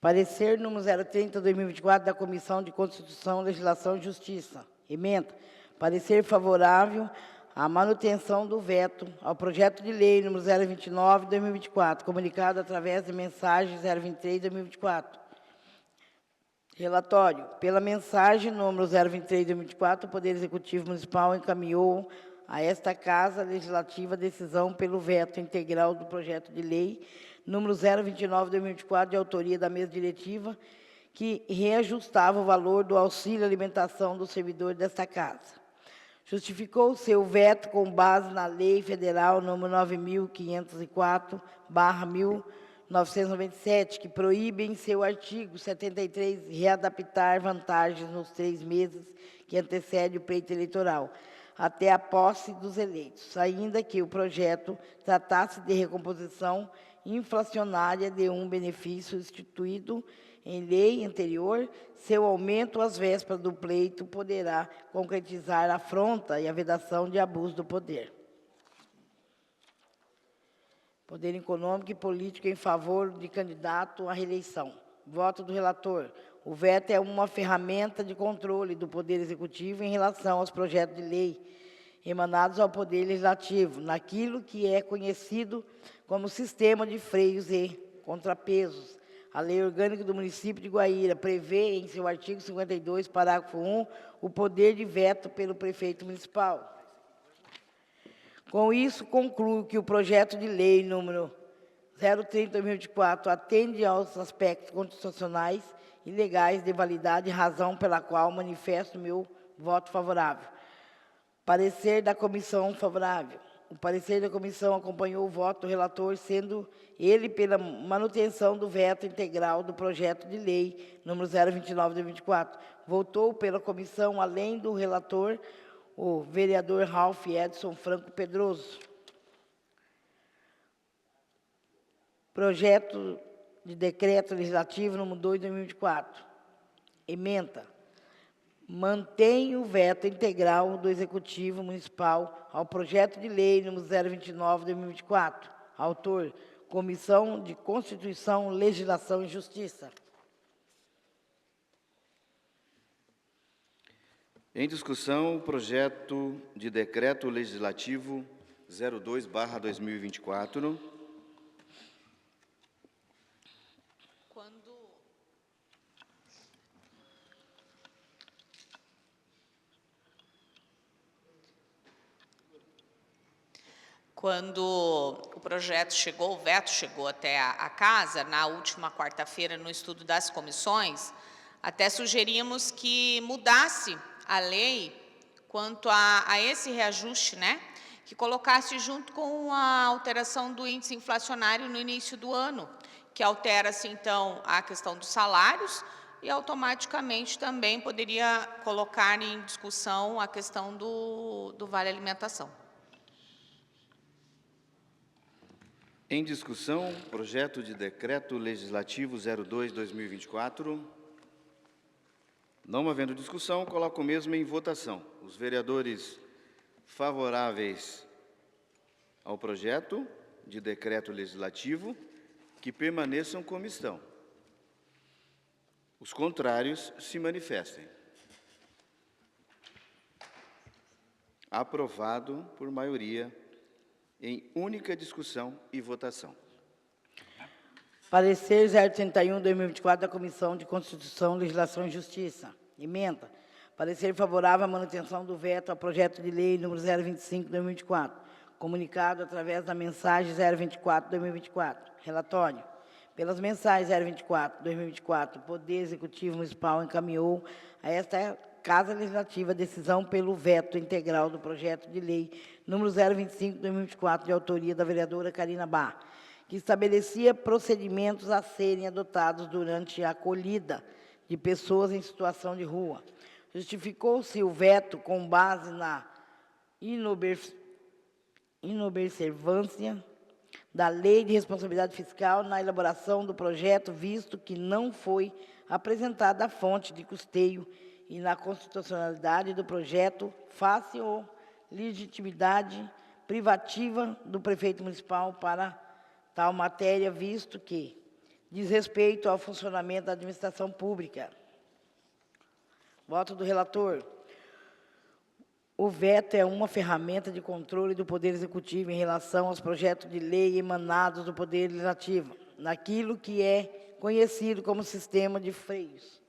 Parecer número 030/2024 da Comissão de Constituição, Legislação e Justiça. Ementa. Parecer favorável à manutenção do veto ao projeto de lei número 029/2024, comunicado através de mensagem 023/2024. Relatório. Pela mensagem número 023/2024, o Poder Executivo Municipal encaminhou a esta Casa Legislativa a decisão pelo veto integral do projeto de lei número 029/2024, de autoria da mesa diretiva, que reajustava o valor do auxílio alimentação dos servidores desta Casa. Justificou seu veto com base na Lei Federal número 9.504/1997, que proíbe em seu artigo 73 readaptar vantagens nos 3 meses que antecedem o pleito eleitoral, até a posse dos eleitos, ainda que o projeto tratasse de recomposição inflacionária de um benefício instituído em lei anterior, seu aumento às vésperas do pleito poderá concretizar a afronta e a vedação de abuso do poder. Poder econômico e político em favor de candidato à reeleição. Voto do relator. O veto é uma ferramenta de controle do Poder Executivo em relação aos projetos de lei emanados ao Poder Legislativo, naquilo que é conhecido como sistema de freios e contrapesos. A Lei Orgânica do Município de Guaíra prevê, em seu artigo 52, parágrafo 1, o poder de veto pelo prefeito municipal. Com isso, concluo que o projeto de lei número 030/2024 atende aos aspectos constitucionais e legais de validade, razão pela qual manifesto meu voto favorável. Parecer da comissão favorável. O parecer da comissão acompanhou o voto do relator, sendo ele pela manutenção do veto integral do projeto de lei número 029/2024. Votou pela comissão, além do relator, o vereador Ralph Edson Franco Pedroso. Projeto de decreto legislativo número 2/2024. Ementa. Mantém o veto integral do Executivo Municipal ao projeto de lei número 029/2024. Autor, Comissão de Constituição, Legislação e Justiça. Em discussão, o projeto de decreto legislativo 02/2024. Quando o projeto chegou, o veto chegou até a casa, na última quarta-feira, no estudo das comissões, até sugerimos que mudasse a lei quanto a esse reajuste, né? Que colocasse junto com a alteração do índice inflacionário no início do ano, que altera-se, então, a questão dos salários e, automaticamente, também poderia colocar em discussão a questão do vale alimentação. Em discussão, projeto de decreto legislativo 02/2024. Não havendo discussão, coloco o mesmo em votação. Os vereadores favoráveis ao projeto de decreto legislativo, que permaneçam como estão. Os contrários se manifestem. Aprovado por maioria em única discussão e votação. Parecer 031/2024 da Comissão de Constituição, Legislação e Justiça. Emenda. Parecer favorável à manutenção do veto ao projeto de lei número 025/2024, comunicado através da mensagem 024/2024. Relatório. Pelas mensagens 024/2024, o Poder Executivo Municipal encaminhou a esta Casa Legislativa a decisão pelo veto integral do projeto de lei número 025/2024, de autoria da vereadora Karina Bá, que estabelecia procedimentos a serem adotados durante a acolhida de pessoas em situação de rua. Justificou-se o veto com base na inobservância da Lei de Responsabilidade Fiscal na elaboração do projeto, visto que não foi apresentada a fonte de custeio e na constitucionalidade do projeto face ou legitimidade privativa do prefeito municipal para tal matéria, visto que diz respeito ao funcionamento da administração pública. Voto do relator. O veto é uma ferramenta de controle do Poder Executivo em relação aos projetos de lei emanados do Poder Legislativo, naquilo que é conhecido como sistema de freios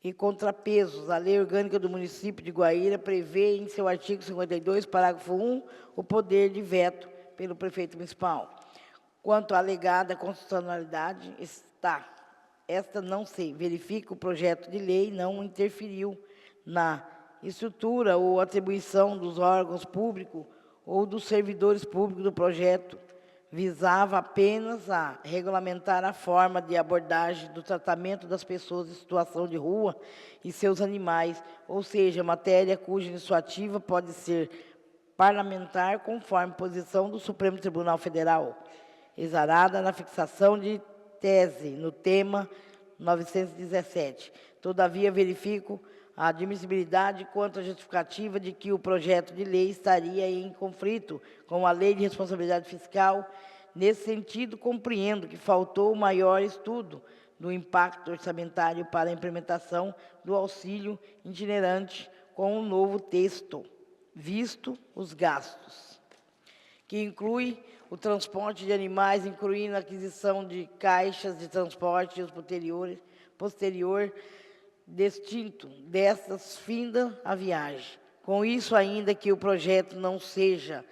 e contrapesos. A Lei Orgânica do Município de Guaíra prevê, em seu artigo 52, parágrafo 1, o poder de veto pelo prefeito municipal. Quanto à alegada constitucionalidade, esta não se verifica, o projeto de lei não interferiu na estrutura ou atribuição dos órgãos públicos ou dos servidores públicos do projeto, visava apenas a regulamentar a forma de abordagem do tratamento das pessoas em situação de rua e seus animais, ou seja, matéria cuja iniciativa pode ser parlamentar, conforme posição do Supremo Tribunal Federal, exarada na fixação de tese no tema 917. Todavia, verifico a admissibilidade quanto à justificativa de que o projeto de lei estaria em conflito com a Lei de Responsabilidade Fiscal. Nesse sentido, compreendo que faltou maior estudo do impacto orçamentário para a implementação do auxílio itinerante com o novo texto, visto os gastos, que inclui o transporte de animais, incluindo a aquisição de caixas de transporte e os posterior destino destas finda a viagem. Com isso, ainda que o projeto não seja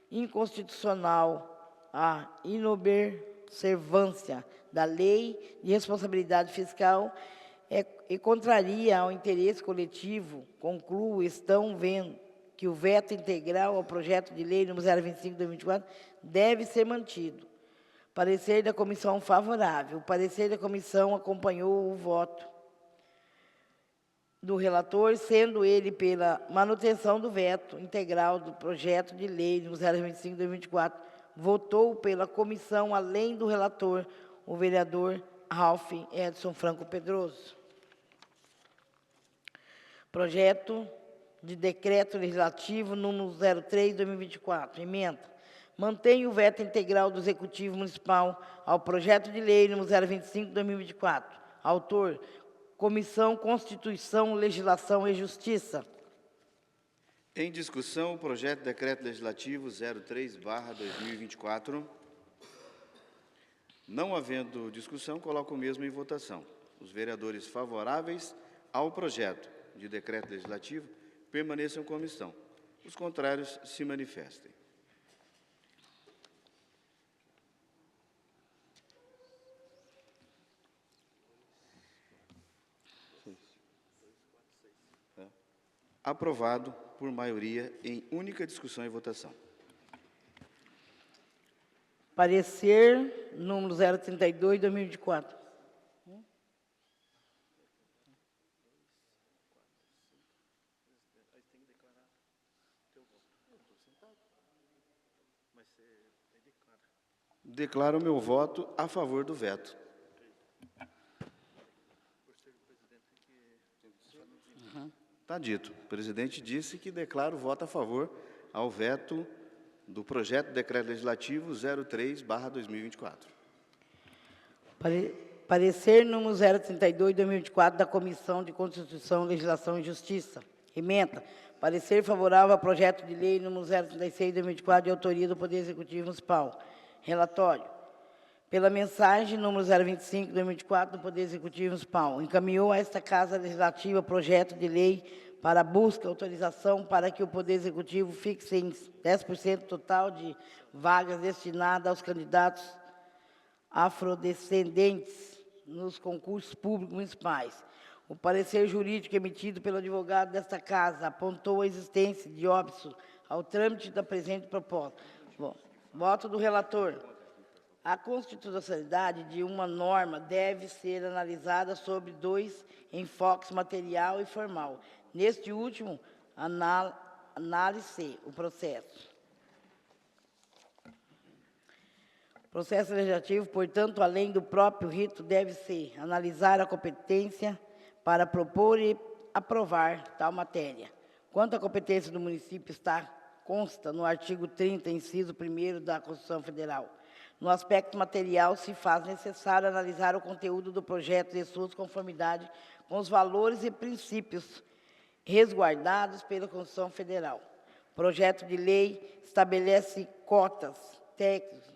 inconstitucional, a inobservância da Lei de Responsabilidade Fiscal e contraria ao interesse coletivo, concluo, estão vendo que o veto integral ao projeto de lei número 025 de 2024 deve ser mantido. Parecer da comissão favorável. O parecer da comissão acompanhou o voto do relator, sendo ele pela manutenção do veto integral do projeto de lei número 025 de 2024. Votou pela comissão, além do relator, o vereador Ralph Edson Franco Pedroso. Projeto de decreto legislativo número 03 de 2024, emenda. Mantém o veto integral do Executivo Municipal ao projeto de lei número 025 de 2024. Autor, Comissão Constituição, Legislação e Justiça. Em discussão, o projeto de decreto legislativo 03/2024. Não havendo discussão, coloco o mesmo em votação. Os vereadores favoráveis ao projeto de decreto legislativo permaneçam como estão. Os contrários se manifestem. Aprovado por maioria em única discussão e votação. Parecer número 032 de 2024. Declaro o meu voto a favor do veto. Está dito. O presidente disse que declara o voto a favor ao veto do projeto de decreto legislativo 03/2024. Parecer número 032 de 2024 da Comissão de Constituição, Legislação e Justiça. Emenda. Parecer favorável ao projeto de lei número 036 de 2024 de autoria do Poder Executivo Municipal. Relatório. Pela mensagem número 025 de 2024 do Poder Executivo Municipal, encaminhou a esta Casa Legislativa projeto de lei para busca autorização para que o Poder Executivo fixe em 10% total de vagas destinadas aos candidatos afrodescendentes nos concursos públicos municipais. O parecer jurídico emitido pelo advogado desta Casa apontou a existência de óbice ao trâmite da presente proposta. Bom, voto do relator. A constitucionalidade de uma norma deve ser analisada sobre dois enfoques, material e formal. Neste último, análise o processo. O processo legislativo, portanto, além do próprio rito, deve-se analisar a competência para propor e aprovar tal matéria. Quanto à competência do município, consta no artigo 30, inciso 1º da Constituição Federal. No aspecto material, se faz necessário analisar o conteúdo do projeto e suas conformidade com os valores e princípios resguardados pela Constituição Federal. O projeto de lei estabelece cotas técnicas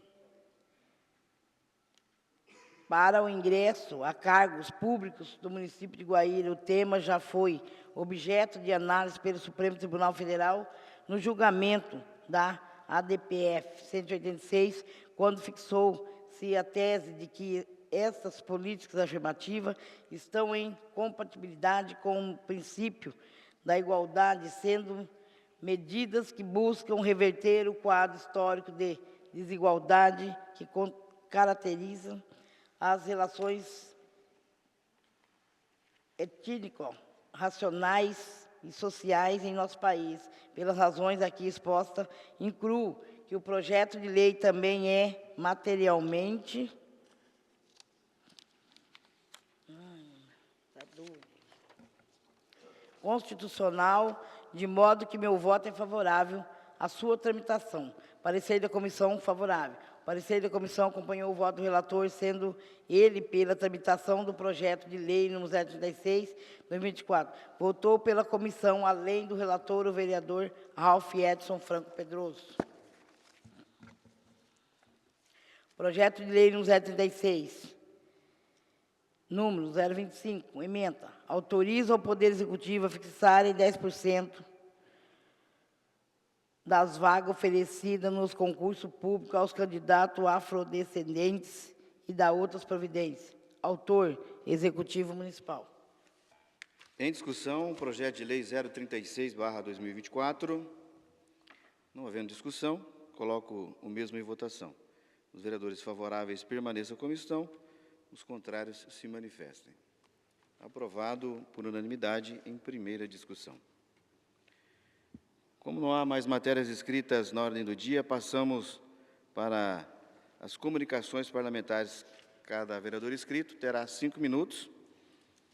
para o ingresso a cargos públicos do município de Guaíra. O tema já foi objeto de análise pelo Supremo Tribunal Federal no julgamento da ADPF 186, quando fixou-se a tese de que essas políticas afirmativas estão em compatibilidade com o princípio da igualdade, sendo medidas que buscam reverter o quadro histórico de desigualdade que caracteriza as relações étnico-racionais e sociais em nosso país. Pelas razões aqui expostas, incluo que o projeto de lei também é materialmente constitucional, de modo que meu voto é favorável à sua tramitação. Parecer da comissão favorável. O parecer da comissão acompanhou o voto do relator, sendo ele pela tramitação do projeto de lei número 036, 2024. Votou pela comissão, além do relator, o vereador Ralph Edson Franco Pedroso. Projeto de lei número 036, número 025, emenda. Autoriza o Poder Executivo a fixar em 10% das vagas oferecidas nos concursos públicos aos candidatos afrodescendentes e da outras providências. Autor, Executivo Municipal. Em discussão, o projeto de lei 036/2024. Não havendo discussão, coloco o mesmo em votação. Os vereadores favoráveis permaneçam como estão, os contrários se manifestem. Aprovado por unanimidade em primeira discussão. Como não há mais matérias escritas na ordem do dia, passamos para as comunicações parlamentares. Cada vereador inscrito terá 5 minutos.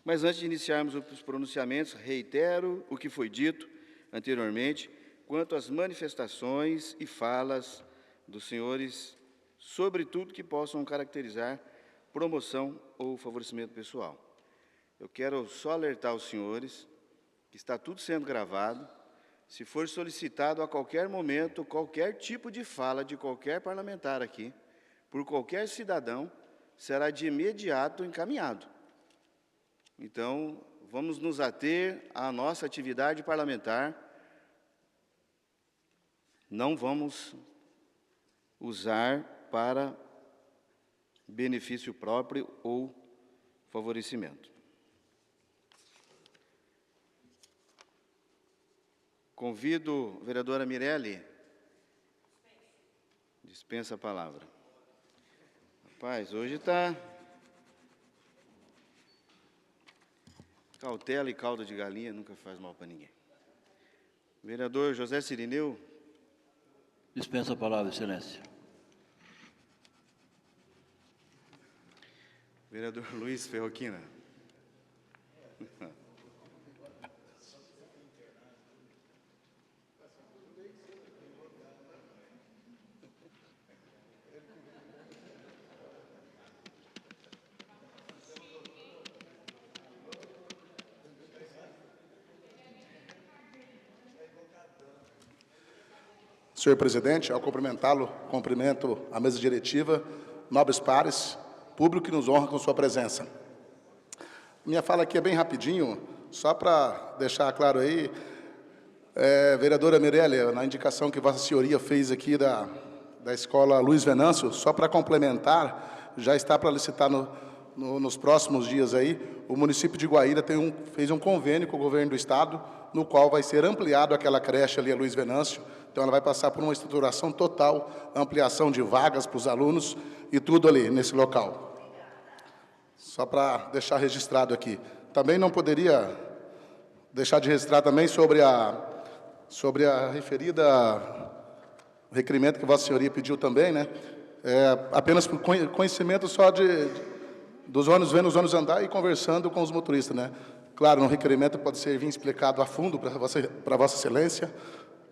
Mas antes de iniciarmos os pronunciamentos, reitero o que foi dito anteriormente quanto às manifestações e falas dos senhores sobre tudo que possam caracterizar promoção ou favorecimento pessoal. Eu quero só alertar os senhores que está tudo sendo gravado. Se for solicitado a qualquer momento, qualquer tipo de fala de qualquer parlamentar aqui, por qualquer cidadão, será de imediato encaminhado. Então, vamos nos ater à nossa atividade parlamentar. Não vamos usar para benefício próprio ou favorecimento. Convido a vereadora Mirelli. Dispensa a palavra. Rapaz, hoje está... Cautela e caldo de galinha nunca faz mal para ninguém. Vereador José Cirineu. Dispensa a palavra, excelência. Vereador Luiz Ferroquina. Senhor presidente, ao cumprimentá-lo, cumprimento a mesa diretiva, nobres pares, público que nos honra com sua presença. Minha fala aqui é bem rapidinho, só para deixar claro aí, vereadora Mirelli, na indicação que Vossa Senhoria fez aqui da Escola Luiz Venâncio, só para complementar, já está para licitar nos próximos dias aí, o município de Guaíra fez um convênio com o governo do estado, no qual vai ser ampliado aquela creche ali, a Luiz Venâncio. Então, ela vai passar por uma estruturação total, ampliação de vagas para os alunos e tudo ali, nesse local. Só para deixar registrado aqui. Também não poderia deixar de registrar também sobre a referida requerimento que Vossa Senhoria pediu também, né? Apenas por conhecimento só dos ônibus, vendo os ônibus andar e conversando com os motoristas, né? Claro, no requerimento pode ser vir explicado a fundo para Vossa Excelência,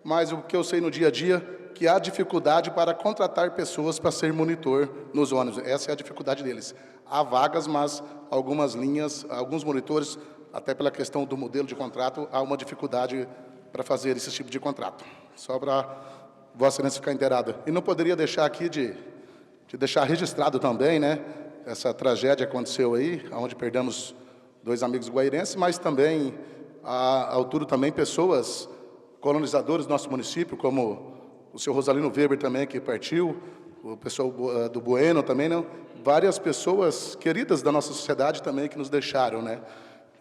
mas o que eu sei no dia a dia, que há dificuldade para contratar pessoas para ser monitor nos ônibus. Essa é a dificuldade deles. Há vagas, mas algumas linhas, alguns monitores, até pela questão do modelo de contrato, há uma dificuldade para fazer esse tipo de contrato. Só para Vossa Excelência ficar inteirada. E não poderia deixar aqui de deixar registrado também, né, essa tragédia que aconteceu aí, onde perdemos 2 amigos guairenses, mas também, à altura também, pessoas colonizadores do nosso município, como o senhor Rosalino Weber também, que partiu, o pessoal do Bueno também, né? Várias pessoas queridas da nossa sociedade também que nos deixaram, né?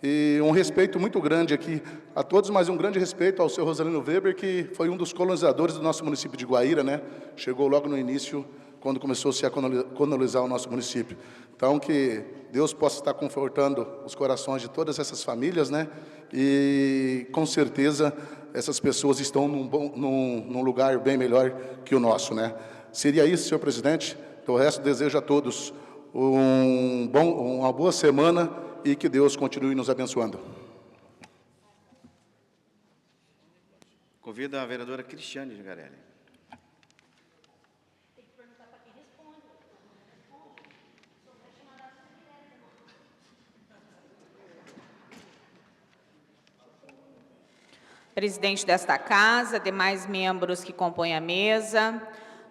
E um respeito muito grande aqui a todos, mas um grande respeito ao senhor Rosalino Weber, que foi um dos colonizadores do nosso município de Guaíra, né? Chegou logo no início, quando começou-se a colonizar o nosso município. Então, que Deus possa estar confortando os corações de todas essas famílias, né? E, com certeza, essas pessoas estão num lugar bem melhor que o nosso, né? Seria isso, senhor presidente. Então, o resto, desejo a todos uma boa semana e que Deus continue nos abençoando. Convido a vereadora Cristiane Gingarelli. Presidente desta casa, demais membros que compõem a mesa,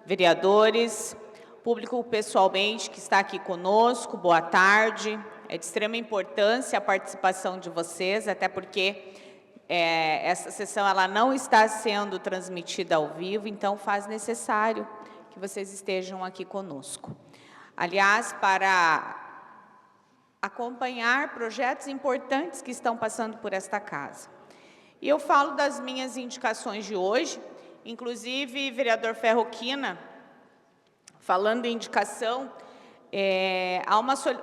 vereadores, público pessoalmente que está aqui conosco, boa tarde. É de extrema importância a participação de vocês, até porque essa sessão ela não está sendo transmitida ao vivo, então faz necessário que vocês estejam aqui conosco. Aliás, para acompanhar projetos importantes que estão passando por esta casa. E eu falo das minhas indicações de hoje, inclusive, vereador Ferroquina, falando em indicação,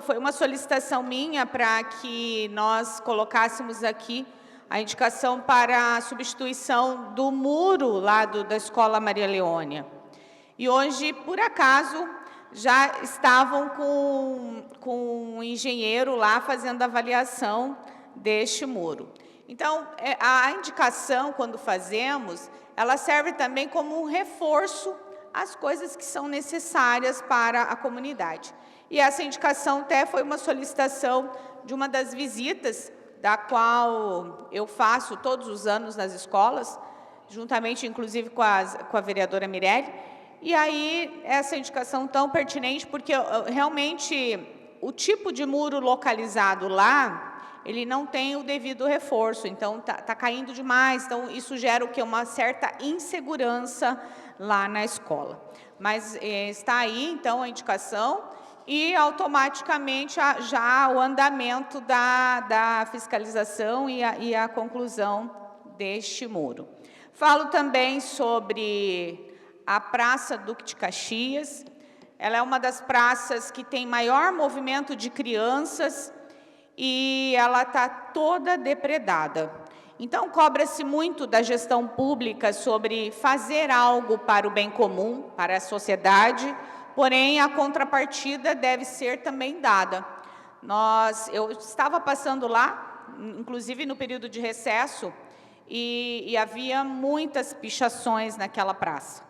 foi uma solicitação minha para que nós colocássemos aqui a indicação para a substituição do muro lá da Escola Maria Leônia. E hoje, por acaso, já estavam com um engenheiro lá fazendo a avaliação deste muro. Então, a indicação, quando fazemos, ela serve também como um reforço às coisas que são necessárias para a comunidade. E essa indicação até foi uma solicitação de uma das visitas, da qual eu faço todos os anos nas escolas, juntamente, inclusive, com a vereadora Mirelle. E aí, essa indicação tão pertinente, porque realmente o tipo de muro localizado lá, ele não tem o devido reforço, então tá caindo demais, então isso gera o quê? Uma certa insegurança lá na escola. Mas está aí, então, a indicação e automaticamente já o andamento da fiscalização e a conclusão deste muro. Falo também sobre a Praça Duque de Caxias. Ela é uma das praças que tem maior movimento de crianças e ela está toda depredada. Então, cobra-se muito da gestão pública sobre fazer algo para o bem comum, para a sociedade, porém, a contrapartida deve ser também dada. Eu estava passando lá, inclusive no período de recesso, e havia muitas pichações naquela praça.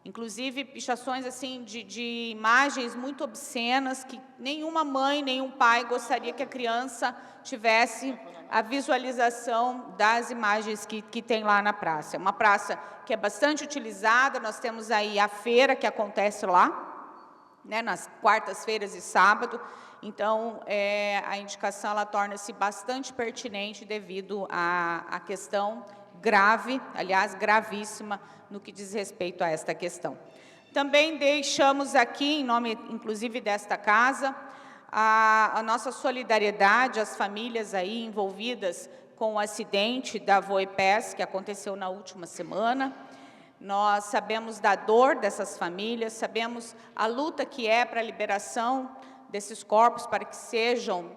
Inclusive, pichações assim, de imagens muito obscenas, que nenhuma mãe, nenhum pai gostaria que a criança tivesse a visualização das imagens que tem lá na praça. É uma praça que é bastante utilizada, nós temos aí a feira que acontece lá, né, nas quartas-feiras e sábado, então a indicação ela torna-se bastante pertinente devido à questão grave, aliás, gravíssima, no que diz respeito a esta questão. Também deixamos aqui, em nome, inclusive, desta casa, a nossa solidariedade às famílias aí envolvidas com o acidente da Voipes, que aconteceu na última semana. Nós sabemos da dor dessas famílias, sabemos a luta que é para a liberação desses corpos, para que sejam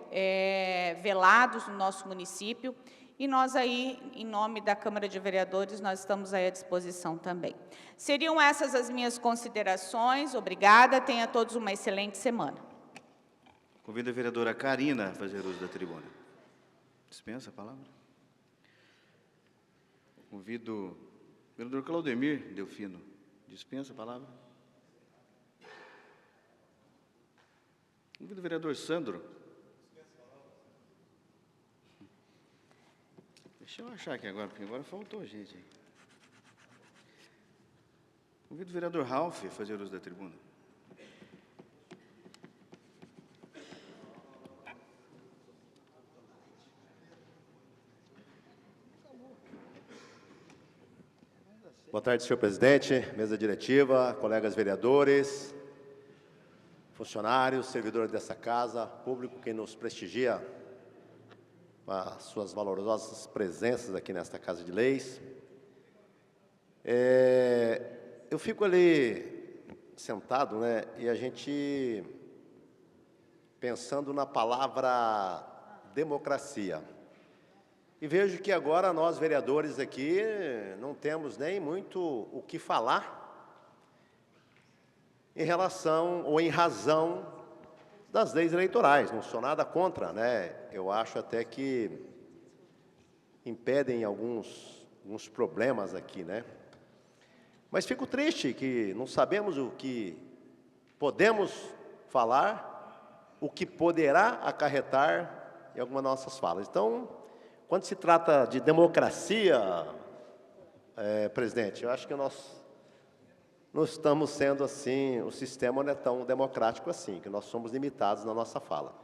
velados no nosso município. E nós aí, em nome da Câmara de Vereadores, nós estamos aí à disposição também. Seriam essas as minhas considerações. Obrigada. Tenha todos uma excelente semana. Convido a vereadora Karina a fazer uso da tribuna. Dispensa a palavra. Convido o vereador Claudemir Delfino. Dispensa a palavra. Convido o vereador Sandro. Deixa eu achar aqui agora, porque agora faltou gente aí. Convido o vereador Ralph a fazer uso da tribuna. Boa tarde, senhor presidente, mesa diretiva, colegas vereadores, funcionários, servidores dessa casa, público que nos prestigia as suas valorosas presenças aqui nesta Casa de Leis. Eu fico ali sentado, né, e a gente pensando na palavra democracia. E vejo que agora nós, vereadores aqui, não temos nem muito o que falar em relação ou em razão das leis eleitorais. Não sou nada contra, né? Eu acho até que impedem alguns alguns problemas aqui, né? Mas fico triste que não sabemos o que podemos falar, o que poderá acarretar em algumas nossas falas. Então, quando se trata de democracia, presidente, eu acho que nós não estamos sendo assim, o sistema não é tão democrático assim, que nós somos limitados na nossa fala.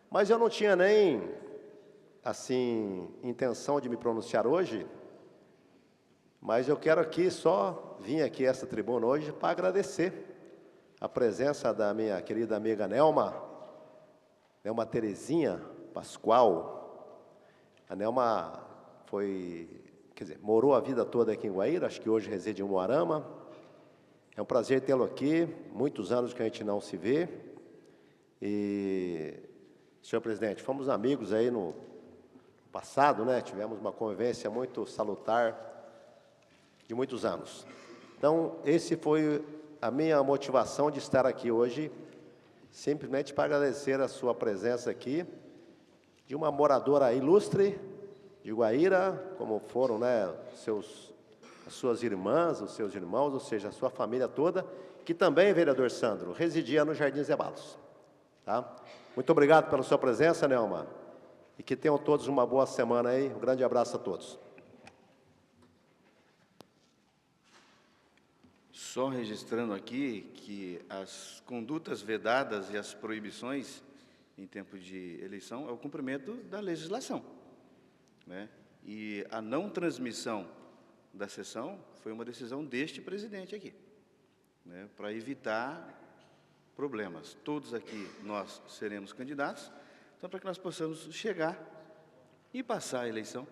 Mas eu não tinha nem, assim, intenção de me pronunciar hoje, mas eu quero aqui só vir aqui a essa tribuna hoje para agradecer a presença da minha querida amiga Nelma Terezinha Pascoal. A Nelma morou a vida toda aqui em Guaíra, acho que hoje reside em Umuarama. É um prazer tê-lo aqui, muitos anos que a gente não se vê. E, senhor presidente, fomos amigos aí no passado, né? Tivemos uma convivência muito salutar de muitos anos. Então, esse foi a minha motivação de estar aqui hoje, simplesmente para agradecer a sua presença aqui, de uma moradora ilustre de Guaíra, como foram, né, as suas irmãs, os seus irmãos, ou seja, a sua família toda, que também, vereador Sandro, residia no Jardim Zebalos. Tá? Muito obrigado pela sua presença, Nelma, e que tenham todos uma boa semana aí. Um grande abraço a todos. Só registrando aqui que as condutas vedadas e as proibições em tempo de eleição é o cumprimento da legislação, né? E a não transmissão da sessão foi uma decisão deste presidente aqui, né, para evitar problemas. Todos aqui nós seremos candidatos, então para que nós possamos chegar e passar a eleição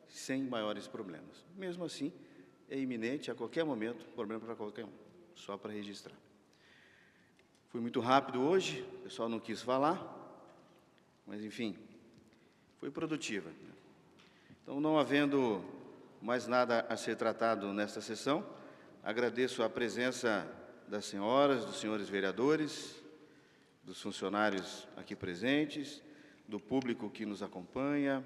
sem maiores problemas. Mesmo assim, é iminente, a qualquer momento, problema para qualquer um, só para registrar. Fui muito rápido hoje, o pessoal não quis falar, mas, enfim, foi produtiva. Então, não havendo mais nada a ser tratado nesta sessão, agradeço a presença das senhoras, dos senhores vereadores, dos funcionários aqui presentes, do público que nos acompanha,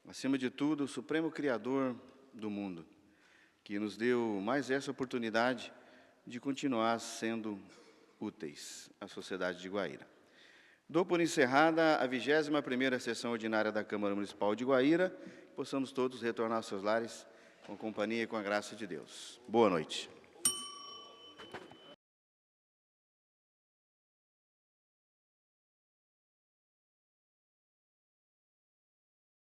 acima de tudo, o Supremo Criador do mundo, que nos deu mais essa oportunidade de continuar sendo úteis à sociedade de Guaíra. Dou por encerrada a 21ª sessão ordinária da Câmara Municipal de Guaíra, possamos todos retornar aos seus lares com companhia e com a graça de Deus. Boa noite.